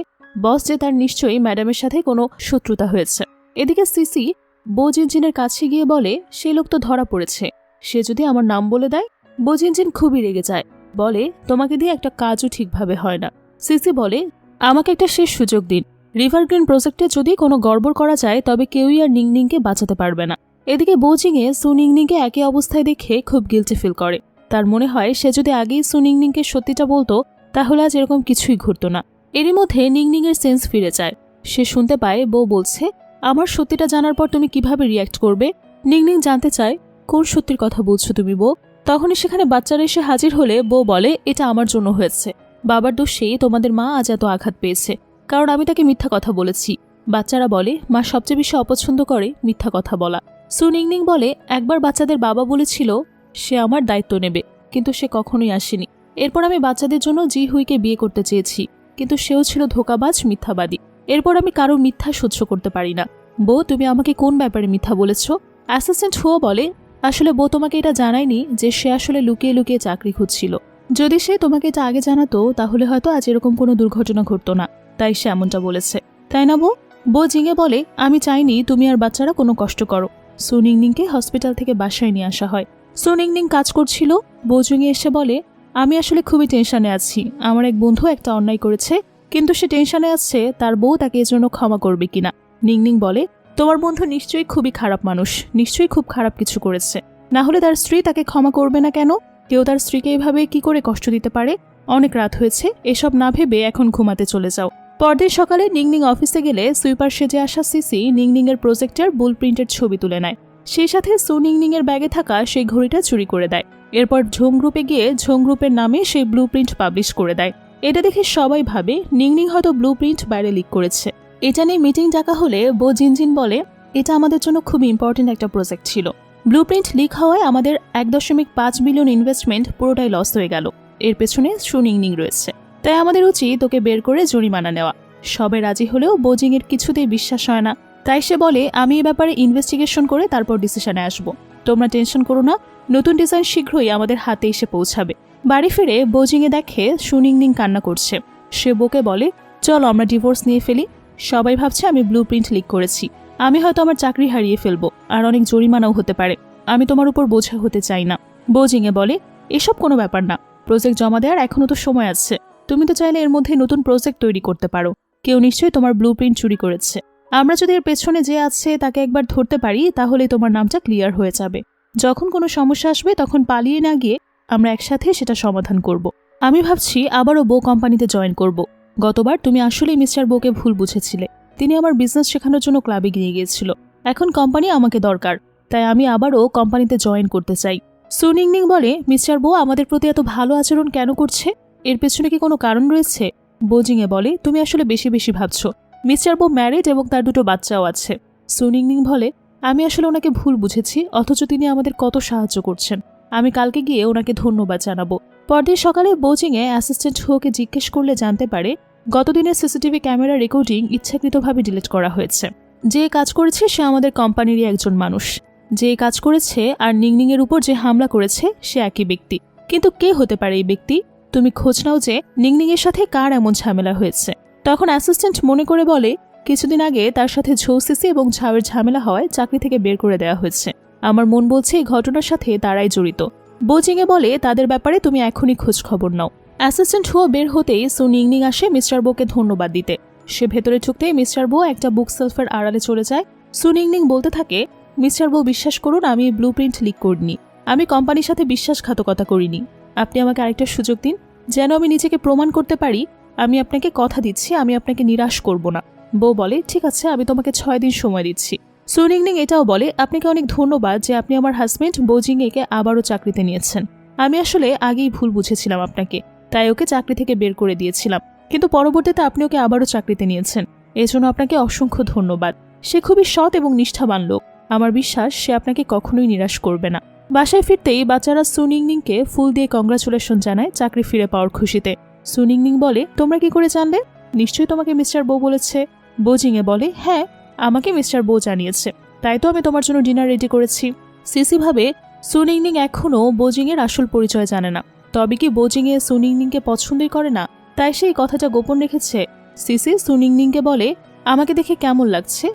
বস যে তার নিশ্চয়ই ম্যাডামের সাথে কোনো শত্রুতা হয়েছে। এদিকে সিসি বোজিনজিনের কাছে গিয়ে বলে, সে লোক তো ধরা পড়েছে, সে যদি আমার নাম বলে দেয়। বোজিনজিন খুবই রেগে যায়, বলে, তোমাকে দিয়ে একটা কাজও ঠিকভাবে হয় না। সিসি বলে, আমাকে একটা শেষ সুযোগ দিন, রিভার গ্রিন প্রজেক্টে যদি কোনো গড়বড় করা যায় তবে কেউই আর নিংনিংকে বাঁচাতে পারবে না। এদিকে বোজিংয়ে সুনিংনিংকে একই অবস্থায় দেখে খুব গিল্টি ফিল করে। তার মনে হয় সে যদি আগেই সুনিংনিংকে সত্যিটা বলতো তাহলে আজ এরকম কিছুই ঘটতো না। এরই মধ্যে নিংনিংয়ের সেন্স ফিরে যায়। সে শুনতে পায় বউ বলছে, আমার সত্যিটা জানার পর তুমি কিভাবে রিয়্যাক্ট করবে? নিংনিং জানতে চায়, কোন সত্যির কথা বলছো তুমি বউ? তখনই সেখানে বাচ্চারা এসে হাজির হলে বউ বলে, এটা আমার জন্য হয়েছে, বাবার দোষেই তোমাদের মা আজ এত আঘাত পেয়েছে, কারণ আমি তাকে মিথ্যা কথা বলেছি। বাচ্চারা বলে, মা সবচেয়ে বেশি অপছন্দ করে মিথ্যা কথা বলা। সুনিংনিং বলে, একবার বাচ্চাদের বাবা বলেছিল সে আমার দায়িত্ব নেবে, কিন্তু সে কখনোই আসেনি। এরপর আমি বাচ্চাদের জন্য জি হুইকে বিয়ে করতে চেয়েছি, কিন্তু সেও ছিল ধোঁকাবাজ, মিথ্যাবাদী। এরপর আমি কারো মিথ্যা সহ্য করতে পারি না। বউ, তুমি আমাকে কোন ব্যাপারে মিথ্যা বলেছ? অ্যাসিস্ট্যান্ট হুও বলে, আসলে বউ তোমাকে এটা জানায়নি যে সে আসলে লুকিয়ে লুকিয়ে চাকরি খুঁজছিল। যদি সে তোমাকে এটা আগে জানাতো তাহলে হয়তো আজ এরকম কোনো দুর্ঘটনা ঘটতো না, তাই সে এমনটা বলেছে, তাই না বউ? বউ জিঙে বলে, আমি চাইনি তুমি আর বাচ্চারা কোনো কষ্ট করো। সুনিংনিংকে হসপিটাল থেকে বাসায় নিয়ে আসা হয়। সুনিংনিং কাজ করছিল। বউ জিঙে এসে বলে, আমি আসলে খুবই টেনশনে আছি, আমার এক বন্ধু একটা অন্যায় করেছে, কিন্তু সে টেনশনে আছে তার বউ তাকে এজন্য ক্ষমা করবে কিনা। নিংনিং বলে, তোমার বন্ধু নিশ্চয়ই খুবই খারাপ মানুষ, নিশ্চয়ই খুব খারাপ কিছু করেছে, না হলে তার স্ত্রী তাকে ক্ষমা করবে না কেন? কেউ তার স্ত্রীকে এভাবে কি করে কষ্ট দিতে পারে? অনেক রাত হয়েছে, এসব না ভেবে এখন ঘুমাতে চলে যাও। পরদিন সকালে নিংনিং অফিসে গেলে সুইপার সেজে আসা সিসি নিংনিংয়ের প্রজেক্টের বুল প্রিন্টের ছবি তুলে নেয়। সেই সাথে সুনিংনিংয়ের ব্যাগে থাকা সেই ঘড়িটা চুরি করে দেয়। এরপর ঝোং গ্রুপে গিয়ে ঝোং গ্রুপের নামে সেই ব্লু প্রিন্ট পাবলিশ করে দেয়। এটা দেখে সবাই ভাবে নিংনিং হয়তো ব্লু প্রিন্ট বাইরে লিক করেছে। এটা নিয়ে মিটিং ডাকা হলে বো জিনজিন বলে, এটা আমাদের জন্য খুব ইম্পর্টেন্ট একটা প্রজেক্ট ছিল। ব্লু প্রিন্ট লিক হওয়ায় আমাদের 1.5 বিলিয়ন ইনভেস্টমেন্ট পুরোটাই লস হয়ে গেল। এর পেছনে সুনিংনিং রয়েছে, তাই আমাদের উচিত ওকে বের করে জরিমানা নেওয়া। সবাই রাজি হলেও বোজিংয়ের কিছুতেই বিশ্বাস হয় না। তাই সে বলে আমি এ ব্যাপারে ইনভেস্টিগেশন করে তারপর ডিসিশনে আসব। তোমরা টেনশন করো না, নতুন ডিজাইন শীঘ্রই আমাদের হাতে এসে পৌঁছাবে। বাড়ি ফিরে বোজিংয়ে দেখে সুনিংনিং কান্না করছে। সে বোকে বলে চলো আমরা ডিভোর্স নিয়ে ফেলি। সবাই ভাবছে আমি ব্লু প্রিন্ট লিক করেছি। আমি হয়তো আমার চাকরি হারিয়ে ফেলবো, আর অনেক জরিমানাও হতে পারে। আমি তোমার উপর বোঝা হতে চাই না। বোজিংয়ে বলে এসব কোনো ব্যাপার না, প্রজেক্ট জমা দেওয়ার এখনো তো সময় আছে। তুমি তো চাইলে এর মধ্যে নতুন প্রজেক্ট তৈরি করতে পারো। কেউ নিশ্চয়ই তোমার ব্লু প্রিন্ট চুরি করেছে। আমরা যদি এর পেছনে যে আছে তাকে একবার ধরতে পারি তাহলেই তোমার নামটা ক্লিয়ার হয়ে যাবে। যখন কোনো সমস্যা আসবে তখন পালিয়ে না গিয়ে আমরা একসাথে সেটা সমাধান করব। আমি ভাবছি আবারও বো কোম্পানিতে জয়েন করব। গতবার তুমি আসলেই মিস্টার বোকে ভুল বুঝেছিলে। তিনি আমার বিজনেস শেখানোর জন্য ক্লাবে নিয়ে গিয়েছিল। এখন কোম্পানি আমাকে দরকার, তাই আমি আবারও কোম্পানিতে জয়েন করতে চাই। সুনিংনিং বলে মিস্টার বো আমাদের প্রতি এত ভালো আচরণ কেন করছে? এর পেছনে কি কোনো কারণ রয়েছে? বোজিংয়ে বলে তুমি আসলে বেশি বেশি ভাবছো। মিস্টার বো ম্যারিড এবং তার 2টো বাচ্চাও আছে। সুনিংনিং বলে আমি আসলে ওনাকে ভুল বুঝেছি, অথচ তিনি আমাদের কত সাহায্য করছেন। আমি কালকে গিয়ে ওনাকে ধন্যবাদ জানাবো। পরদিন সকালে বোজিংয়ে অ্যাসিস্ট্যান্ট হোকে জিজ্ঞেস করলে জানতে পারে গতদিনের সিসিটিভি ক্যামেরা রেকর্ডিং ইচ্ছাকৃতভাবে ডিলিট করা হয়েছে। যে কাজ করেছে সে আমাদের কোম্পানিরই একজন মানুষ। যে কাজ করেছে আর নিংনিংয়ের উপর যে হামলা করেছে সে একই ব্যক্তি। কিন্তু কে হতে পারে এই ব্যক্তি? তুমি খোঁজ নাও যে নিংনিংয়ের সাথে কার এমন ঝামেলা হয়েছে। তখন অ্যাসিস্ট্যান্ট মনে করে বলে কিছুদিন আগে তার সাথে ঝৌসিসি এবং ঝাওয়ের ঝামেলা হওয়ায় চাকরি থেকে বের করে দেওয়া হয়েছে। আমার মন বলছে এই ঘটনার সাথে তারাই জড়িত। বোজিংয়ে বলে তাদের ব্যাপারে তুমি এখনই খোঁজ খবর নাও। অ্যাসিস্ট্যান্ট হো বের হতেই সুনিংনিং আসে মিস্টার বোকে ধন্যবাদ দিতে। সে ভেতরে ঢুকতেই মিস্টার বো একটা বুক সেলফের আড়ালে চলে যায়। সুনিংনিং বলতে থাকে মিস্টার বো বিশ্বাস করুন আমি ব্লু প্রিন্ট লিক করিনি। আমি কোম্পানির সাথে বিশ্বাসঘাতকতা করিনি। আপনি আমাকে আরেকটা সুযোগ দিন যেন আমি নিজেকে প্রমাণ করতে পারি। আমি আপনাকে কথা দিচ্ছি আমি আপনাকে নিরাশ করব না। বো বলে ঠিক আছে, আমি তোমাকে 6 দিন সময় দিচ্ছি। সুনিংনিং এটাও বলে আপনাকে অনেক ধন্যবাদ যে আপনি আমার হাজবেন্ড বোজিংয়েকে আবারও চাকরিতে নিয়েছেন। আমি আসলে আগেই ভুল বুঝেছিলাম আপনাকে, তাই ওকে চাকরি থেকে বের করে দিয়েছিলাম। কিন্তু পরবর্তীতে আপনি ওকে আবারও চাকরিতে নিয়েছেন, এজন্য আপনাকে অসংখ্য ধন্যবাদ। সে খুবই সৎ এবং নিষ্ঠাবান লোক। আমার বিশ্বাস সে আপনাকে কখনোই নিরাশ করবে না। বাসায় ফিরতেই বাচ্চারা সুনিংনিংকে ফুল দিয়ে কংগ্রাচুলেশন জানায় চাকরি ফিরে পাওয়ার খুশিতে। সুনিংনিং বলে তোমরা কি করে জানলে? নিশ্চয়ই তোমাকে মিস্টার বো বলেছে। বোজিংয়ে বলে হ্যাঁ, আমাকে মিস্টার বো জানিয়েছে, তাই তো আমি তোমার জন্য ডিনার রেডি করেছি। সিসি ভাবে সুনিংনিং এখনও বোজিংয়ের আসল পরিচয় জানে না। তবে কি বোজিংয়ে সুনিংনিংকে পছন্দই করে না, তাই সেই কথাটা গোপন রেখেছে। সিসি সুনিংনিংকে বলে আমাকে দেখে কেমন লাগছে?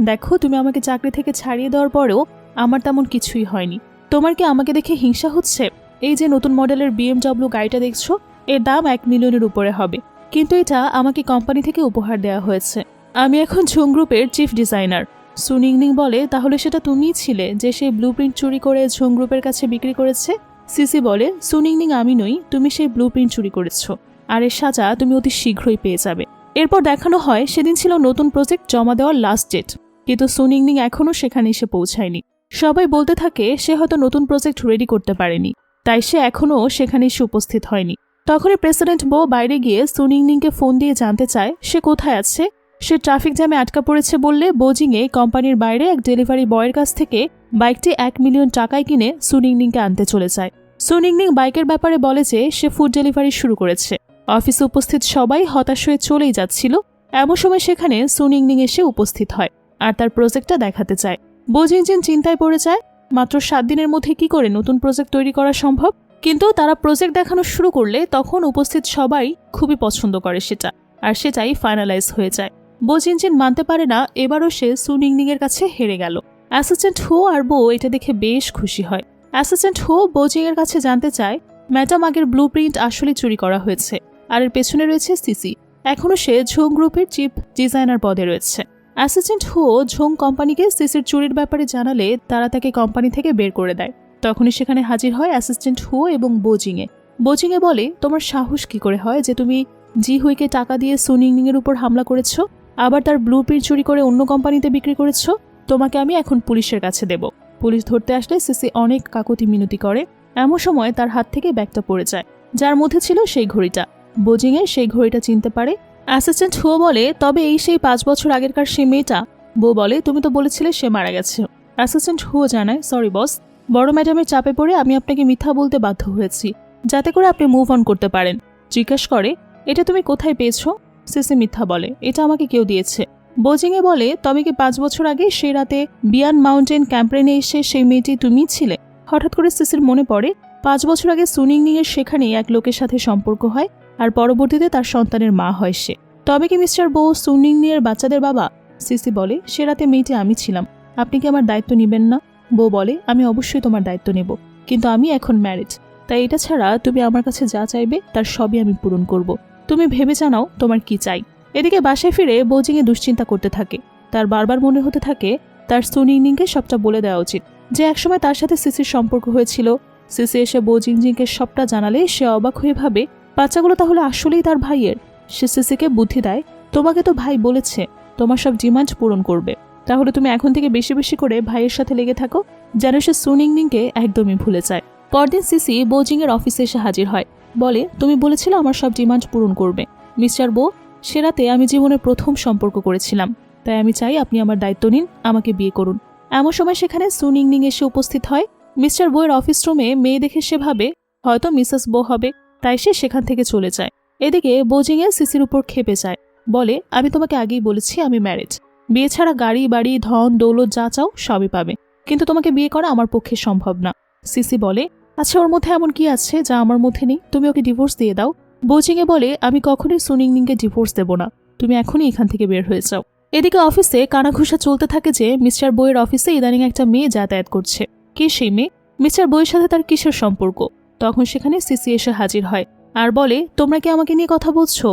দেখো তুমি আমাকে চাকরি থেকে ছাড়িয়ে দেওয়ার পরেও আমার তেমন কিছুই হয়নি। তোমার কি আমাকে দেখে হিংসা হচ্ছে? এই যে নতুন মডেলের BMW গাড়িটা দেখছো, এর দাম 1 মিলিয়নের উপরে হবে, কিন্তু এটা আমাকে কোম্পানি থেকে উপহার দেওয়া হয়েছে। আমি এখন ঝুং গ্রুপের চিফ ডিজাইনার। সুনিংনিং বলে তাহলে সেটা তুমিই ছিলে যে সেই ব্লু প্রিন্ট চুরি করে ঝুং গ্রুপের কাছে বিক্রি করেছে? সিসি বলে সুনিংনিং আমি নই, তুমি সেই ব্লু প্রিন্ট চুরি করেছো, আর এর সাজা তুমি অতি শীঘ্রই পেয়ে যাবে। এরপর দেখানো হয় সেদিন ছিল নতুন প্রজেক্ট জমা দেওয়ার লাস্ট ডেট, কিন্তু সুনিংনিং এখনও সেখানে এসে পৌঁছায়নি। সবাই বলতে থাকে সে হয়তো নতুন প্রজেক্ট রেডি করতে পারেনি, তাই সে এখনও সেখানে এসে উপস্থিত হয়নি। তখনই প্রেসিডেন্ট বো বাইরে গিয়ে সুনিংনিংকে ফোন দিয়ে জানতে চায় সে কোথায় আছে। সে ট্রাফিক জ্যামে আটকা পড়েছে বললে বোজিংয়ে কোম্পানির বাইরে এক ডেলিভারি বয়ের কাছ থেকে বাইকটি 1 মিলিয়ন টাকায় কিনে সুনিংনিংকে আনতে চলে যায়। সুনিংনিং বাইকের ব্যাপারে বলে যে সে ফুড ডেলিভারি শুরু করেছে। অফিসে উপস্থিত সবাই হতাশ হয়ে চলেই যাচ্ছিল। এমন সময় সেখানে সুনিংনিং এসে উপস্থিত হয় আর তার প্রজেক্টটা দেখাতে চায়। বোজিংজিন চিন্তায় পড়ে যায়, মাত্র 7 দিনের মধ্যে কি করে নতুন প্রজেক্ট তৈরি করা সম্ভব। কিন্তু তারা প্রজেক্ট দেখানো শুরু করলে তখন উপস্থিত সবাই খুবই পছন্দ করে সেটা, আর সেটাই ফাইনালাইজ হয়ে যায়। বোজিংজিন মানতে পারে না এবারও সে সুনিংনিংয়ের কাছে হেরে গেল। অ্যাসিস্ট্যান্ট হো আর বো এটা দেখে বেশ খুশি হয়। অ্যাসিস্ট্যান্ট হো বোজিংয়ের কাছে জানতে চায় ম্যাডাম আগের ব্লু প্রিন্ট আসলে চুরি করা হয়েছে, আর এর পেছনে রয়েছে সিসি। এখনও সে ঝুং গ্রুপের চিফ ডিজাইনার পদে রয়েছে। অ্যাসিস্ট্যান্ট হো ঝুং কোম্পানিকে সিসির চুরির ব্যাপারে জানালে তারা তাকে কোম্পানি থেকে বের করে দেয়। তখনই সেখানে হাজির হয় অ্যাসিস্ট্যান্ট হো এবং বোজিংয়ে। বোজিংয়ে বলে তোমার সাহস কি করে হয় যে তুমি জি হুইকে টাকা দিয়ে সুনিংনিংয়ের উপর হামলা করেছ, আবার তার ব্লু প্রিন্ট চুরি করে অন্য কোম্পানিতে বিক্রি করেছ? তোমাকে আমি এখন পুলিশের কাছে দেব। পুলিশ ধরতে আসলে সিসি অনেক কাকুতি মিনতি করে। এমন সময় তার হাত থেকে ব্যাগটা পড়ে যায়, যার মধ্যে ছিল সেই ঘড়িটা। বোজিংয়ে সেই ঘড়িটা চিনতে পারে। অ্যাসিস্ট্যান্ট হো বলে তবে এই সেই 5 বছর আগেরকার সেই মেয়েটা? বো বলে তুমি তো বলেছিলে সে মারা গেছে। অ্যাসিস্ট্যান্ট হো জানায় সরি বস, বড় ম্যাডামের চাপে পড়ে আমি আপনাকে মিথ্যা বলতে বাধ্য হয়েছি যাতে করে আপনি মুভ অন করতে পারেন। জিজ্ঞেস করে এটা তুমি কোথায় পেয়েছো? সিসি মিথ্যা বলে এটা আমাকে কেউ দিয়েছে। বোজিংয়ে বলে, তবে কি 5 বছর আগে সেই রাতে বিয়ান মাউন্টেন ক্যাম্পেইনে এসে সেই মেয়েটি তুমিই ছিলে? হঠাৎ করে সিসির মনে পড়ে 5 বছর আগে সুনিংনিং এর সেখানে এক লোকের সাথে সম্পর্ক হয় আর পরবর্তীতে তার সন্তানের মা হয় সে। তবে কি মিস্টার বো সুনিংনিং এর বাচ্চাদের বাবা? সিসি বলে, সে রাতে মেয়েটি আমি ছিলাম। আপনি কি আমার দায়িত্ব নেবেন না? বো বলে, আমি অবশ্যই তোমার দায়িত্ব নেব, কিন্তু আমি এখন ম্যারিড, তাই এটা ছাড়া তুমি আমার কাছে যা চাইবে তার সবই আমি পূরণ করব। তুমি ভেবে জানাও তোমার কি চাই। এদিকে বাসায় ফিরে বোজিংয়ে দুশ্চিন্তা করতে থাকে। তার বারবার মনে হতে থাকে তার সুনিংনিংকে সবটা বলে দেওয়া উচিত, যে একসময় তার সাথে সিসির সম্পর্ক হয়েছিল। সিসি এসে বোজিংজিংকে সবটা জানালে সে অবাক হয়ে ভাবে বাচ্চাগুলো তাহলে আসলেই তার ভাইয়ের। সে সিসিকে বুদ্ধি দেয়, তোমাকে তো ভাই বলেছে তোমার সব ডিমান্ড পূরণ করবে, তাহলে তুমি এখন থেকে বেশি বেশি করে ভাইয়ের সাথে লেগে থাকো, যেন সে সুনিংনিংকে একদমই ভুলে যায়। পরদিন সিসি বোজিংয়ের অফিসে এসে হাজির হয়। বলে, তুমি বলেছিলে আমার সব ডিমান্ড পূরণ করবে মিস্টার বো। সে রাতে আমি জীবনের প্রথম সম্পর্ক করেছিলাম, তাই আমি চাই আপনি আমার দায়িত্ব নিন, আমাকে বিয়ে করুন। এমন সময় সেখানে সুনিংনিং এসে উপস্থিত হয়। মিস্টার বোয়ের অফিস রুমে মেয়ে দেখে সে ভাবে হয়তো মিসেস বো হবে, তাই সে সেখান থেকে চলে যায়। এদিকে বোজিংয়ে সিসির উপর খেপে যায়। বলে, আমি তোমাকে আগেই বলেছি আমি ম্যারিড, বিয়ে ছাড়া গাড়ি বাড়ি ধন দৌলত যা চাও সবই পাবে, কিন্তু তোমাকে বিয়ে করা আমার পক্ষে সম্ভব না। সিসি বলে, আচ্ছা ওর মধ্যে এমন কি আছে যা আমার মধ্যে নেই? তুমি ওকে ডিভোর্স দিয়ে দাও। বোজিংয়ে বলে, আমি কখনোই সুনিংনিংকে ডিভোর্স দেব না, তুমি এখনই এখান থেকে বের হয়ে যাও। এদিকে অফিসে কানাঘুষা চলতে থাকে যে মিস্টার বইয়ের অফিসে ইদানিং একটা মেয়ে যাতায়াত করছে। কে সেই মেয়ে? মিস্টার বইয়ের সাথে তার কিসের সম্পর্ক? তখন সেখানে সিসি এসে হাজির হয় আর বলে, তোমরা কি আমাকে নিয়ে কথা বলছো?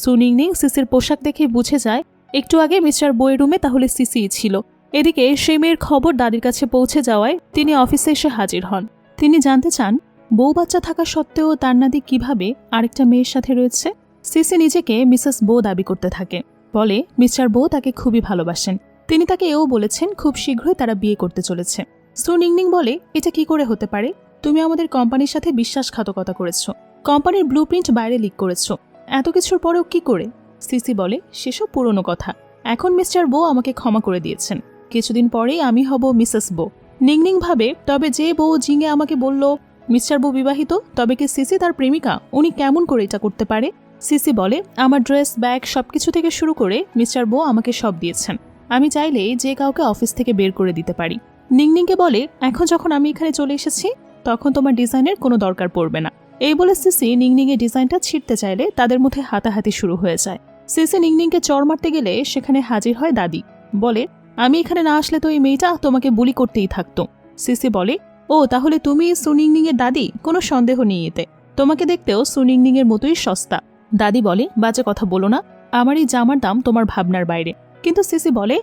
সুনিংনিং সিসির পোশাক দেখে বুঝে যায় একটু আগে মিস্টার বইয়ের রুমে তাহলে সিসিই ছিল। এদিকে সেই মেয়ের খবর দাদির কাছে পৌঁছে যাওয়ায় তিনি অফিসে এসে হাজির হন। তিনি জানতে চান বউ বাচ্চা থাকা সত্ত্বেও তার নাতি কিভাবে আরেকটা মেয়ের সাথে রয়েছে। সিসি নিজেকে মিসেস বো দাবি করতে থাকে। বলে, মিস্টার বো তাকে খুবই ভালোবাসেন, তিনি তাকে এও বলেছেন খুব শীঘ্রই তারা বিয়ে করতে চলেছে। সুনিংনিং বলে, এটা কি করে হতে পারে? তুমি আমাদের কোম্পানির সাথে বিশ্বাসঘাতকতা করেছো, কোম্পানির ব্লুপ্রিন্ট বাইরে লিক করেছো, এত কিছুর পরেও কি করে? সিসি বলে, সেসব পুরনো কথা, এখন মিস্টার বো আমাকে ক্ষমা করে দিয়েছেন, কিছুদিন পরেই আমি হব মিসেস বো। নিংনিং ভাবে, তবে যে বউ জিঙে আমাকে বলল মিস্টার বো বিবাহিত, তবে কি সিসি তার প্রেমিকা? উনি কেমন করে এটা করতে পারে? সিসি বলে, আমার ড্রেস ব্যাগ সবকিছু থেকে শুরু করে মিস্টার বো আমাকে সব দিয়েছেন, আমি চাইলেই যে কাউকে অফিস থেকে বের করে দিতে পারি। নিংনিংকে বলে, এখন যখন আমি এখানে চলে এসেছি তখন তোমার ডিজাইনের কোনো দরকার পড়বে না। এই বলে সিসি নিংনিংয়ের ডিজাইনটা ছিঁড়তে চাইলে তাদের মধ্যে হাতাহাতি শুরু হয়ে যায়। সিসি নিংনিংকে চড় মারতে গেলে সেখানে হাজির হয় দাদি। বলে, আমি এখানে না আসলে তো এই মেয়েটা তোমাকে বুলি করতেই থাকতো। সিসি বলে, ও তাহলে তুমি সুনিংনিং এর দাদি? কোনো সন্দেহ নেই এতে, তোমাকে দেখতেও সুনিংনিং এর মতোই সস্তা। দাদি বলে, বাজে কথা বলো না, আমার এই জামার দাম তোমার ভাবনার বাইরে। কিন্তু সিসি বলে,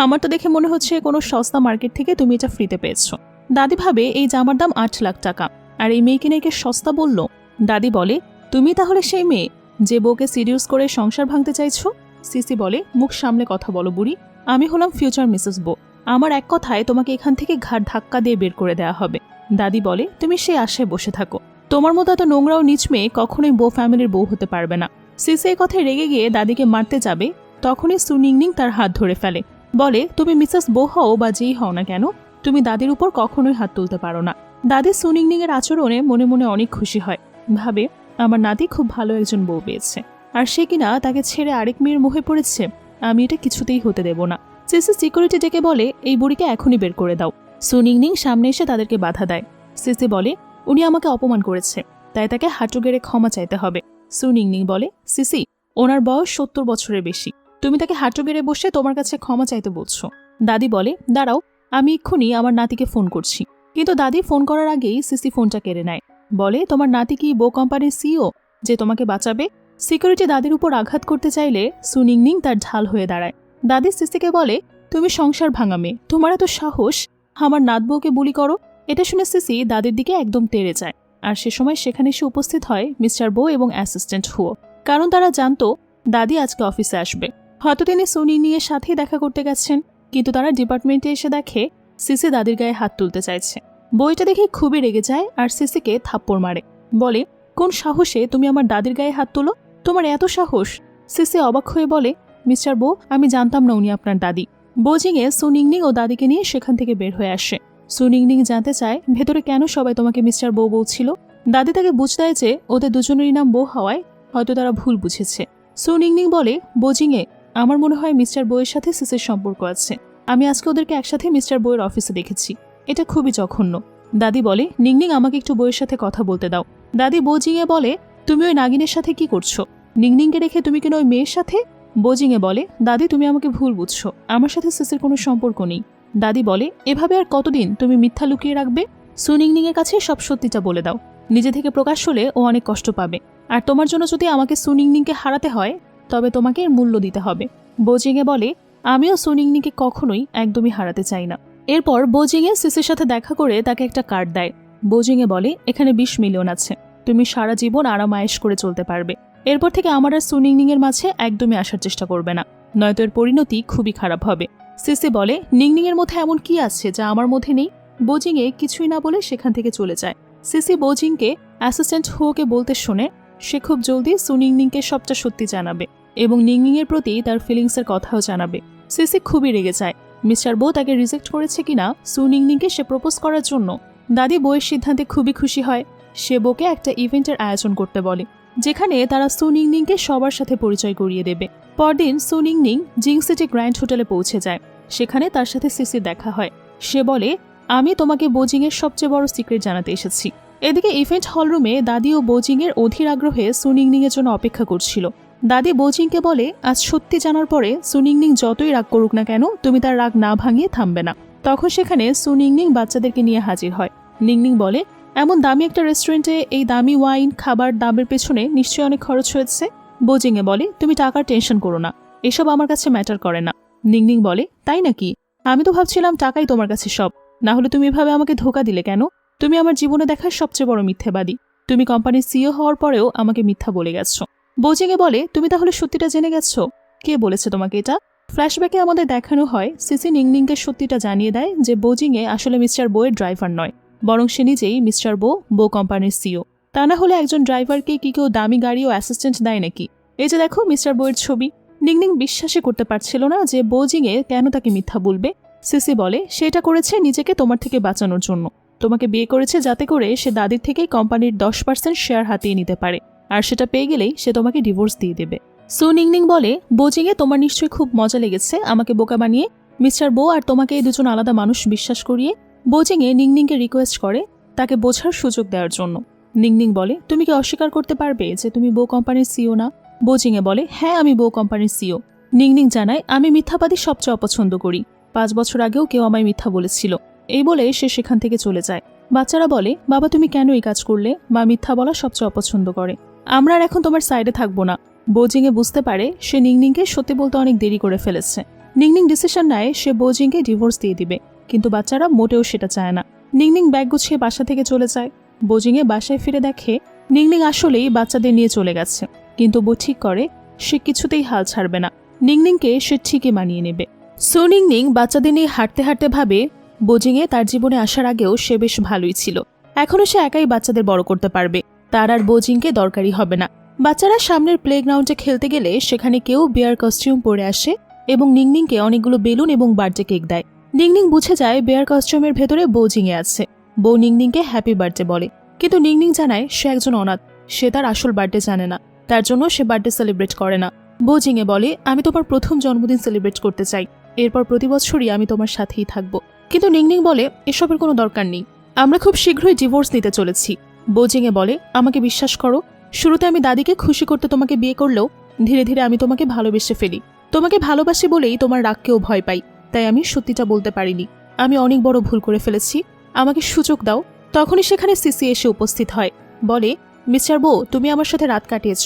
আমার তো দেখে মনে হচ্ছে কোনো সস্তা মার্কেট থেকে তুমি এটা ফ্রিতে পেয়েছো। দাদি ভাবে এই জামার দাম 8 লাখ টাকা, আর এই মেয়েকে নাকি সস্তা বলল। দাদি বলে, তুমি তাহলে সেই মেয়ে যে বউকে সিরিয়াস করে সংসার ভাঙতে চাইছো? সিসি বলে, মুখ সামলে কথা বলো বুড়ি, আমি হলাম ফিউচার মিসেস বো, আমার এক কথায় তোমাকে এখান থেকে ঘাট ধাক্কা দিয়ে বের করে দেওয়া হবে। দাদি বলে, তুমি সেই আশায় বসে থাকো, তোমার মতো এত নোংরা ও নিচ মেয়ে কখনোই বো ফ্যামিলির বউ হতে পারবে না। সিসি এই কথায় রেগে গিয়ে দাদিকে মারতে যাবে, তখনই সুনিংনিং তার হাত ধরে ফেলে। বলে, তুমি মিসেস বো হও বা যেই হও না কেন, তুমি দাদির উপর কখনোই হাত তুলতে পারো না। দাদি সুনিংনিং এর আচরণে মনে মনে অনেক খুশি হয়, ভাবে আমার নাতি খুব ভালো একজন বউ পেয়েছে, আর সে কিনা তাকে ছেড়ে আরেক মেয়ের মোহে পড়েছে, আমি এটা কিছুতেই হতে দেব না। সিসি সিকিউরিটি ডেকে বলে, এই বুড়িকে এখনই বের করে দাও। সুনিংনিং সামনে এসে তাদেরকে বাধা দেয়। সিসি বলে, উনি আমাকে অপমান করেছে, তাই তাকে হাঁটু গেড়ে ক্ষমা চাইতে হবে। সুনিংনিং বলে, সিসি ওনার বয়স 70 বছরের বেশি, তুমি তাকে হাঁটু গেড়ে বসে তোমার কাছে ক্ষমা চাইতে বলছো। দাদি বলে, দাঁড়াও, আমি এক্ষুনি আমার নাতিকে ফোন করছি। কিন্তু দাদি ফোন করার আগেই সিসি ফোনটা কেড়ে নেয়। বলে, তোমার নাতি কি বো কোম্পানির সিইও যে তোমাকে বাঁচাবে? সিকিউরিটি দাদির উপর আঘাত করতে চাইলে সুনিংনিং তার ঢাল হয়ে দাঁড়ায়। দাদি সিসিকে বলে, তুমি সংসার ভাঙা মেয়ে, তোমার এত সাহস আমার নাত বউকে বুলি করো? এটা শুনে সিসি দাদির দিকে একদম তেড়ে যায়। আর সে সময় সেখানে এসে উপস্থিত হয় মিস্টার বো এবং অ্যাসিস্ট্যান্ট হুও, কারণ তারা জানতো দাদি আজকে অফিসে আসবে। হয়তো তিনি সুনিংনিংয়ের সাথেই দেখা করতে গেছেন, কিন্তু তারা ডিপার্টমেন্টে এসে দেখে সিসি দাদির গায়ে হাত তুলতে চাইছে। বইটা দেখে খুবই রেগে যায় আর সিসিকে থাপ্পড় মারে। বলে, কোন সাহসে তুমি আমার দাদির গায়ে হাত তোলো? তোমার এত সাহস? সিসি অবাক হয়ে বলে, মিস্টার বো, আমি জানতাম না উনি আপনার দাদি। বোজিংয়ে সুনিংনিং ও দাদিকে নিয়ে সেখান থেকে বের হয়ে আসে। সুনিংনিং জানতে চায় ভেতরে কেন সবাই তোমাকে মিস্টার বো বলছিল। দাদি তাকে বুঝ দেয় যে ওদের দুজনেরই নাম বো হওয়ায় হয়তো তারা ভুল বুঝেছে। সুনিংনিং বলে, বোজিংয়ে আমার মনে হয় মিস্টার বইয়ের সাথে সিসির সম্পর্ক আছে। আমি আজকে ওদেরকে একসাথে মিস্টার বইয়ের অফিসে দেখেছি। এটা খুবই জঘন্য। দাদি বলে, নিংনিং আমাকে একটু বইয়ের সাথে কথা বলতে দাও। দাদি বোজিংয়ে বলে, তুমি ওই নাগিনের সাথে কি করছো? নিংনিংকে রেখে তুমি কেন ওই মেয়ের সাথে? বোজিংয়ে বলে, দাদি তুমি আমাকে ভুল বুঝছো, আমার সাথে সিসির কোনো সম্পর্ক নেই। দাদি বলে, এভাবে আর কতদিন তুমি মিথ্যা লুকিয়ে রাখবে? সুনিংনিং এর কাছে সব সত্যিটা বলে দাও। নিজে থেকে প্রকাশ হলে ও অনেক কষ্ট পাবে, আর তোমার জন্য যদি আমাকে সুনিংনিংকে হারাতে হয় তবে তোমাকে এর মূল্য দিতে হবে। বোজিংয়ে বলে, আমিও সুনিংনিংকে কখনোই একদমই হারাতে চাই না। এরপর বোজিংয়ে সিসির সাথে দেখা করে তাকে একটা কার্ড দেয়। বোজিংয়ে বলে, এখানে 20 মিলিয়ন আছে, তুমি সারা জীবন আরাম আয়েশ করে চলতে পারবে। এরপর থেকে আমার আর সুনিংনিং এর মাঝে একদমই আসার চেষ্টা করবে না, নয়তো এর পরিণতি খুবই খারাপ হবে। সিসি বলে, নিংনিং এর মধ্যে এমন কি আছে যা আমার মধ্যে নেই? বোজিংয়ে কিছুই না বলে সেখান থেকে চলে যায়। সিসি বোজিংকে অ্যাসিস্ট্যান্ট হুকে বলতে শুনে সে খুব জলদি সুনিংনিংকে সবটা সত্যি জানাবে এবং নিংনিং এর প্রতি তার ফিলিংসের কথাও জানাবে। সিসি খুবই রেগে যায়। মিস্টার বো তাকে রিজেক্ট করেছে কিনা সুনিংনিংকে সে প্রপোজ করার জন্য। দাদি বইয়ের সিদ্ধান্তে খুবই খুশি হয়। সে বোকে একটা ইভেন্টের আয়োজন করতে বলে, যেখানে তারা সুনিংনিংকে সবার সাথে পরিচয় করিয়ে দেবে। পরদিন সুনিংনিং জিং সিটি গ্র্যান্ড হোটেলে পৌঁছে যায়। সেখানে তার সাথে সিসির দেখা হয়। সে বলে, আমি তোমাকে বোজিংয়ের সবচেয়ে বড় সিক্রেট জানাতে এসেছি। এদিকে ইভেন্ট হলরুমে দাদি ও বোজিংয়ের অধীর আগ্রহে সুনিংনিংয়ের জন্য অপেক্ষা করছিল। দাদি বোজিংকে বলে, আজ সত্যি জানার পরে সুনিংনিং যতই রাগ করুক না কেন তুমি তার রাগ না ভাঙিয়ে থামবে না। তখন সেখানে সুনিংনিং বাচ্চাদেরকে নিয়ে হাজির হয়। নিংনিং বলে, এমন দামি একটা রেস্টুরেন্টে এই দামি ওয়াইন খাবার দামের পেছনে নিশ্চয়ই অনেক খরচ হয়েছে। বোজিংয়ে বলে, তুমি টাকার টেনশন করো না, এসব আমার কাছে ম্যাটার করে না। নিংনিং বলে, তাই নাকি? আমি তো ভাবছিলাম টাকাই তোমার কাছে সব। না হলে তুমি এভাবে আমাকে ধোকা দিলে কেন? তুমি আমার জীবনে দেখার সবচেয়ে বড় মিথ্যেবাদী। তুমি কোম্পানির সিইও হওয়ার পরেও আমাকে মিথ্যা বলে গেছো। বোজিংয়ে বলে, তুমি তাহলে সত্যিটা জেনে গেছো? কে বলেছে তোমাকে এটা? ফ্ল্যাশব্যাকে আমাদের দেখানো হয় সিসি নিংনিংকে সত্যিটা জানিয়ে দেয় যে বোজিংয়ে আসলে মিস্টার বোয়ের ড্রাইভার নয়, বরং সে নিজেই মিস্টার বো কোম্পানির সিইও। তা না হলে একজন ড্রাইভারকে কি কেউ দামি গাড়ি ও অ্যাসিস্ট্যান্ট দেয় নাকি? এই যে দেখো মিস্টার বইয়ের ছবি। নিংনিং বিশ্বাসই করতে পারছিল না যে বোজিংয়ে কেন তাকে মিথ্যা বলবে। সিসি বলে, সেটা করেছে নিজেকে তোমার থেকে বাঁচানোর জন্য। তোমাকে বিয়ে করেছে যাতে করে সে দাদির থেকেই কোম্পানির 10% শেয়ার হাতিয়ে নিতে পারে, আর সেটা পেয়ে গেলেই সে তোমাকে ডিভোর্স দিয়ে দেবে। সুনিংনিং বলে, বোজিংয়ে তোমার নিশ্চয়ই খুব মজা লেগেছে আমাকে বোকা বানিয়ে। মিস্টার বো আর তোমাকে এই দুজন আলাদা মানুষ বিশ্বাস করিয়ে। বোজিংয়ে নিংনিংকে রিকোয়েস্ট করে তাকে বোঝার সুযোগ দেওয়ার জন্য। নিংনিং বলে, তুমি কি অস্বীকার করতে পারবে যে তুমি বো কোম্পানির সিইও না? বোজিংয়ে বলে, হ্যাঁ আমি বো কোম্পানির সিইও। নিংনিং জানায়, আমি মিথ্যাবাদী সবচেয়ে অপছন্দ করি। 5 বছর আগেও কেউ আমায় মিথ্যা বলেছিল। এই বলে সে সেখান থেকে চলে যায়। বাচ্চারা বলে, বাবা তুমি কেন এই কাজ করলে? মা মিথ্যা বলা সবচেয়ে অপছন্দ করে। আমরা আর এখন তোমার সাইডে থাকবো না। বোজিংয়ে বুঝতে পারে সে নিংনিংকে সত্যি বলতে অনেক দেরি করে ফেলেছে। নিংনিং ডিসিশন নেয় সে বোজিংকে ডিভোর্স দিয়ে দিবে, কিন্তু বাচ্চারা মোটেও সেটা চায় না। নিংনিং ব্যাগ গুছিয়ে বাসা থেকে চলে যায়। বোজিংয়ে বাসায় ফিরে দেখে নিংনিং আসলেই বাচ্চাদের নিয়ে চলে গেছে, কিন্তু বো ঠিক করে সে কিছুতেই হাল ছাড়বে না। নিংনিংকে সে ঠিকই মানিয়ে নেবে। সুনিংনিং বাচ্চাদের নিয়ে হাঁটতে হাঁটতে ভাবে, বোজিংয়ে তার জীবনে আসার আগেও সে বেশ ভালোই ছিল। এখনও সে একাই বাচ্চাদের বড় করতে পারবে, তার আর বোজিংকে দরকারই হবে না। বাচ্চারা সামনের প্লেগ্রাউন্ডে খেলতে গেলে সেখানে কেউ বিয়ার কস্টিউম পরে আসে এবং নিংনিংকে অনেকগুলো বেলুন এবং বার্থডে কেক দেয়। নিংনিং বুঝে যায় বিয়ার কস্টিউমের ভেতরে বোজিংয়ে আছে। বো নিংনিংকে হ্যাপি বার্থডে বলে, কিন্তু নিংনিং জানায় সে একজন অনাথ, সে তার আসল বার্থডে জানে না, তার জন্য সে বার্থডে সেলিব্রেট করে না। বোজিংয়ে বলে, আমি তোমার প্রথম জন্মদিন সেলিব্রেট করতে চাই, এরপর প্রতি বছরই আমি তোমার সাথেই থাকবো। কিন্তু নিংনিং বলে, এসবের কোনো দরকার নেই, আমরা খুব শীঘ্রই ডিভোর্স নিতে চলেছি। বোজিংয়ে বলে, আমাকে বিশ্বাস করো, শুরুতে আমি দাদিকে খুশি করতে তোমাকে বিয়ে করলেও ধীরে ধীরে আমি তোমাকে ভালোবেসে ফেলি। তোমাকে ভালোবাসি বলেই তোমার রাগকেও ভয় পাই, তাই আমি সত্যিটা বলতে পারিনি। আমি অনেক বড় ভুল করে ফেলেছি, আমাকে সুযোগ দাও। তখনই সেখানে সিসি এসে উপস্থিত হয়। বলে, মিস্টার বো তুমি আমার সাথে রাত কাটিয়েছ,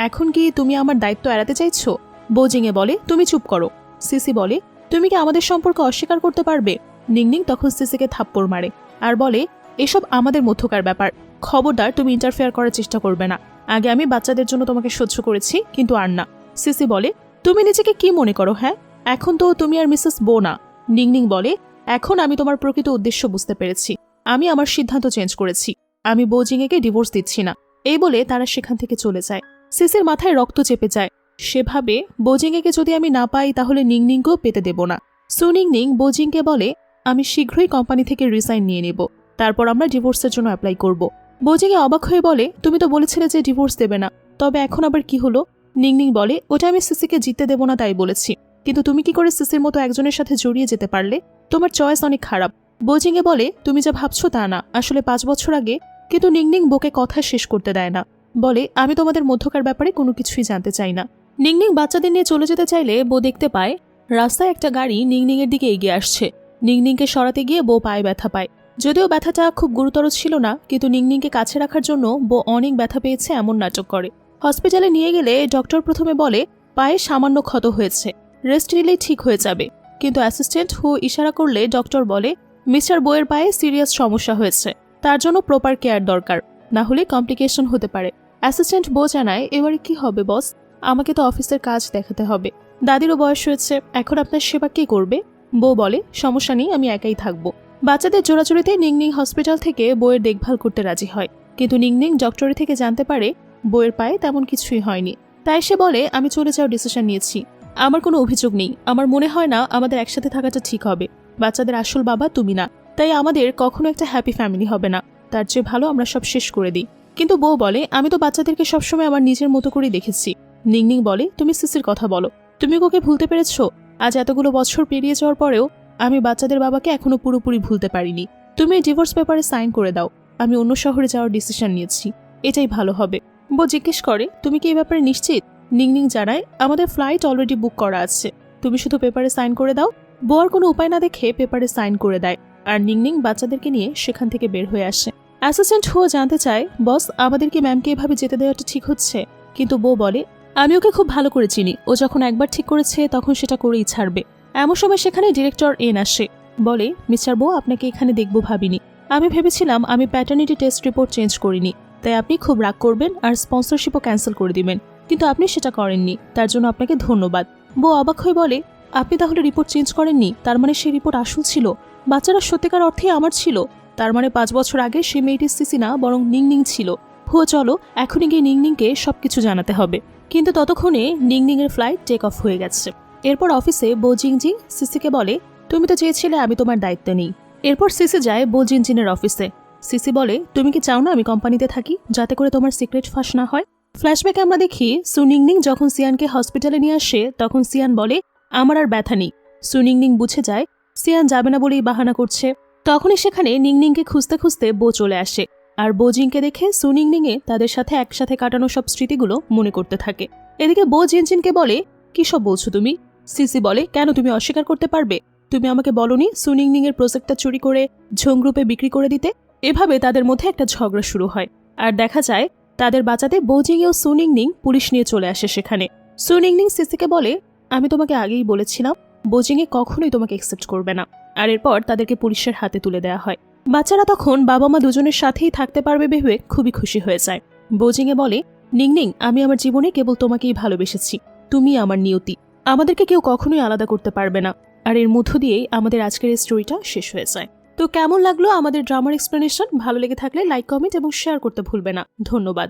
এখন কি তুমি আমার দায়িত্ব এড়াতে চাইছো? বোজিংয়ে বলে, তুমি চুপ করো। সিসি বলে, তুমি কি আমাদের সম্পর্ক অস্বীকার করতে পারবে? নিংনিং তখন সিসিকে থাপ্পড় মারে আর বলে, এসব আমাদের মধ্যকার ব্যাপার, খবরদার তুমি ইন্টারফেয়ার করার চেষ্টা করবে না। আগে আমি বাচ্চাদের জন্য তোমাকে সহ্য করেছি, কিন্তু আর না। সিসি বলে, তুমি নিজেকে কি মনে করো? হ্যাঁ, এখন তো তুমি আর মিসেস বো না। নিংনিং বলে, এখন আমি তোমার প্রকৃত উদ্দেশ্য বুঝতে পেরেছি, আমি আমার সিদ্ধান্ত চেঞ্জ করেছি, আমি বোজিংয়েকে ডিভোর্স দিচ্ছি না। এই বলে তারা সেখান থেকে চলে যায়। সিসির মাথায় রক্ত চেপে যায়। সেভাবে বোজিংয়েকে যদি আমি না পাই তাহলে নিংনিংকেও পেতে দেব না। সুনিংনিং বোজিংকে বলে, আমি শীঘ্রই কোম্পানি থেকে রিজাইন নিয়ে নেব, তারপর আমরা ডিভোর্সের জন্য অ্যাপ্লাই করব। বোজিংয়ে অবাক হয়ে বলে, তুমি তো বলেছিলে যে ডিভোর্স দেবে না, তবে এখন আবার কি হলো? নিংনিং বলে, ওটা আমি সিসিকে জিততে দেব না তাই বলেছি, কিন্তু তুমি কি করে সিসির মতো একজনের সাথে জড়িয়ে যেতে পারলে? তোমার চয়েস অনেক খারাপ। বোজিংয়ে বলে, তুমি যা ভাবছো তা না, আসলে 5 বছর আগে। কিন্তু নিংনিং বোকে কথা শেষ করতে দেয় না, বলে, আমি তোমাদের মধ্যকার ব্যাপারে কোনো কিছুই জানতে চাই না। নিংনিং বাচ্চাদের নিয়ে চলে যেতে চাইলে বো দেখতে পায় রাস্তায় একটা গাড়ি নিংনিং এর দিকে এগিয়ে আসছে। নিংনিংকে সরাতে গিয়ে বো পায়ে ব্যথা পায়। যদিও ব্যথাটা খুব গুরুতর ছিল না, কিন্তু নিংনিংকে কাছে রাখার জন্য বো অনেক ব্যথা পেয়েছে এমন নাটক করে। হসপিটালে নিয়ে গেলে ডক্টর প্রথমে বলে পায়ে সামান্য ক্ষত হয়েছে, রেস্ট নিলেই ঠিক হয়ে যাবে। কিন্তু অ্যাসিস্ট্যান্ট হু ইশারা করলে ডক্টর বলে, মিস্টার বোয়ের পায়ে সিরিয়াস সমস্যা হয়েছে, তার জন্য প্রপার কেয়ার দরকার, না হলে কমপ্লিকেশন হতে পারে। অ্যাসিস্ট্যান্ট বো জানায়, এবারে কি হবে বস? আমাকে তো অফিসের কাজ দেখাতে হবে, দাদিরও বয়স হয়েছে, এখন আপনার সেবা কে করবে? বো বলে, সমস্যা নেই, আমি একাই থাকবো। বাচ্চাদের জোড়াজুড়িতে নিংনিং হসপিটাল থেকে বইয়ের দেখভাল করতে রাজি হয়, কিন্তু নিংনিং ডক্টরি থেকে জানতে পারে বইয়ের পায়ে তেমন কিছুই হয়নি। তাই সে বলে, আমি চলে যাওয়ার ডিসিশন নিয়েছি, আমার কোনো অভিযোগ নেই, আমার মনে হয় না আমাদের একসাথে থাকাটা ঠিক হবে। বাচ্চাদের আসল বাবা তুমি না, তাই আমাদের কখনো একটা হ্যাপি ফ্যামিলি হবে না, তার চেয়ে ভালো আমরা সব শেষ করে দিই। কিন্তু বউ বলে, আমি তো বাচ্চাদেরকে সবসময় আমার নিজের মতো করেই দেখেছি। নিংনিং বলে, তুমি সিসির কথা বলো, তুমি ওকে ভুলতে পেরেছো? আজ এতগুলো বছর পেরিয়ে যাওয়ার পরেও আমি বাচ্চাদের বাবাকে এখনো পুরোপুরি ভুলতে পারিনি। তুমি ডিভোর্স পেপারে সাইন করে দাও, আমি অন্য শহরে যাওয়ার ডিসিশন নিয়েছি, এটাই ভালো হবে। বউ জিজ্ঞেস করে, তুমি কি এই ব্যাপারে নিশ্চিত? নিংনিং জানায়, আমাদের ফ্লাইট অলরেডি বুক করা আছে, তুমি শুধু পেপারে সাইন করে দাও। বউ আর কোনো উপায় না দেখে পেপারে সাইন করে দেয়, আর নিংনিং বাচ্চাদেরকে নিয়ে সেখান থেকে বের হয়ে আসে। অ্যাসিস্ট্যান্ট হু জানতে চায়, বস আমাদের কি ম্যামকে এভাবে যেতে দেওয়াটা ঠিক হচ্ছে? কিন্তু বউ বলে, আমি ওকে খুব ভালো করে চিনি, ও যখন একবার ঠিক করেছে তখন সেটা করেই ছাড়বে। এমন সময় সেখানে ডিরেক্টর এন আসে, বলে, মিস্টার বো আপনাকে এখানে দেখবো ভাবিনি, আমি ভেবেছিলাম আমি প্যাটার্নিটি টেস্ট রিপোর্ট চেঞ্জ করিনি, তাই আপনি খুব রাগ করবেন আর স্পন্সরশিপও ক্যান্সেল করে দিবেন, কিন্তু আপনি সেটা করেননি, তার জন্য আপনাকে ধন্যবাদ। বো অবাক হয়ে বলে, আপনি তাহলে রিপোর্ট চেঞ্জ করেননি? তার মানে সেই রিপোর্ট আসল ছিল, বাচ্চারা সত্যিকার অর্থেই আমার ছিল। তার মানে 5 বছর আগে সেই মেয়েটির সিসি না, বরং নিংনিং ছিল। হো চলো এখনই গিয়ে নিংনিংকে সবকিছু জানাতে হবে। কিন্তু ততক্ষণে নিংনিং এর ফ্লাইট টেক অফ হয়ে গেছে। এরপর অফিসে বো জিংজিং সিসিকে বলে, তুমি তো চেয়েছিলে আমি তোমার দায়িত্ব নিই। এরপর সিসি যায় বো জিনজিনের অফিসে। সিসি বলে, তুমি কি চাও না আমি কোম্পানিতে থাকি, যাতে করে তোমার সিক্রেট ফাঁস না হয়? ফ্ল্যাশব্যাকে আমরা দেখি সুনিংনিং যখন সিয়ানকে হসপিটালে নিয়ে আসে তখন সিয়ান বলে, আমার আর ব্যথা নেই। সুনিংনিং বুঝে যায় সিয়ান যাবে না বলেই বাহানা করছে। তখনই সেখানে নিংনিংকে খুঁজতে খুঁজতে বো চলে আসে, আর বো জিনকে দেখে সুনিংনিংয়ে তাদের সাথে একসাথে কাটানো সব স্মৃতিগুলো মনে করতে থাকে। এদিকে বো জিনজিনকে বলে, কি সব বলছো তুমি? সিসি বলে, কেন তুমি অস্বীকার করতে পারবে? তুমি আমাকে বলনি সুনিংনিং এর প্রজেক্টটা চুরি করে ঝোং গ্রুপে বিক্রি করে দিতে? এভাবে তাদের মধ্যে একটা ঝগড়া শুরু হয়, আর দেখা যায় তাদের বাঁচাতে বোজিং ও সুনিংনিং পুলিশ নিয়ে চলে আসে সেখানে। সুনিংনিং সিসিকে বলে, আমি তোমাকে আগেই বলেছিলাম বোজিংয়ে কখনোই তোমাকে অ্যাকসেপ্ট করবে না। আর এরপর তাদেরকে পুলিশের হাতে তুলে দেওয়া হয়। বাচ্চারা তখন বাবা মা দুজনের সাথেই থাকতে পারবে ভেবে খুবই খুশি হয়ে যায়। বোজিংয়ে বলে, নিংনিং আমি আমার জীবনে কেবল তোমাকেই ভালোবেসেছি, তুমি আমার নিয়তি, আমাদেরকে কেউ কখনোই আলাদা করতে পারবে না। আর এর মধ্য দিয়েই আমাদের আজকের এই স্টোরিটা শেষ হয়ে যায়। তো কেমন লাগলো আমাদের ড্রামার এক্সপ্লেনেশন? ভালো লেগে থাকলে লাইক, কমেন্ট এবং শেয়ার করতে ভুলবে না। ধন্যবাদ।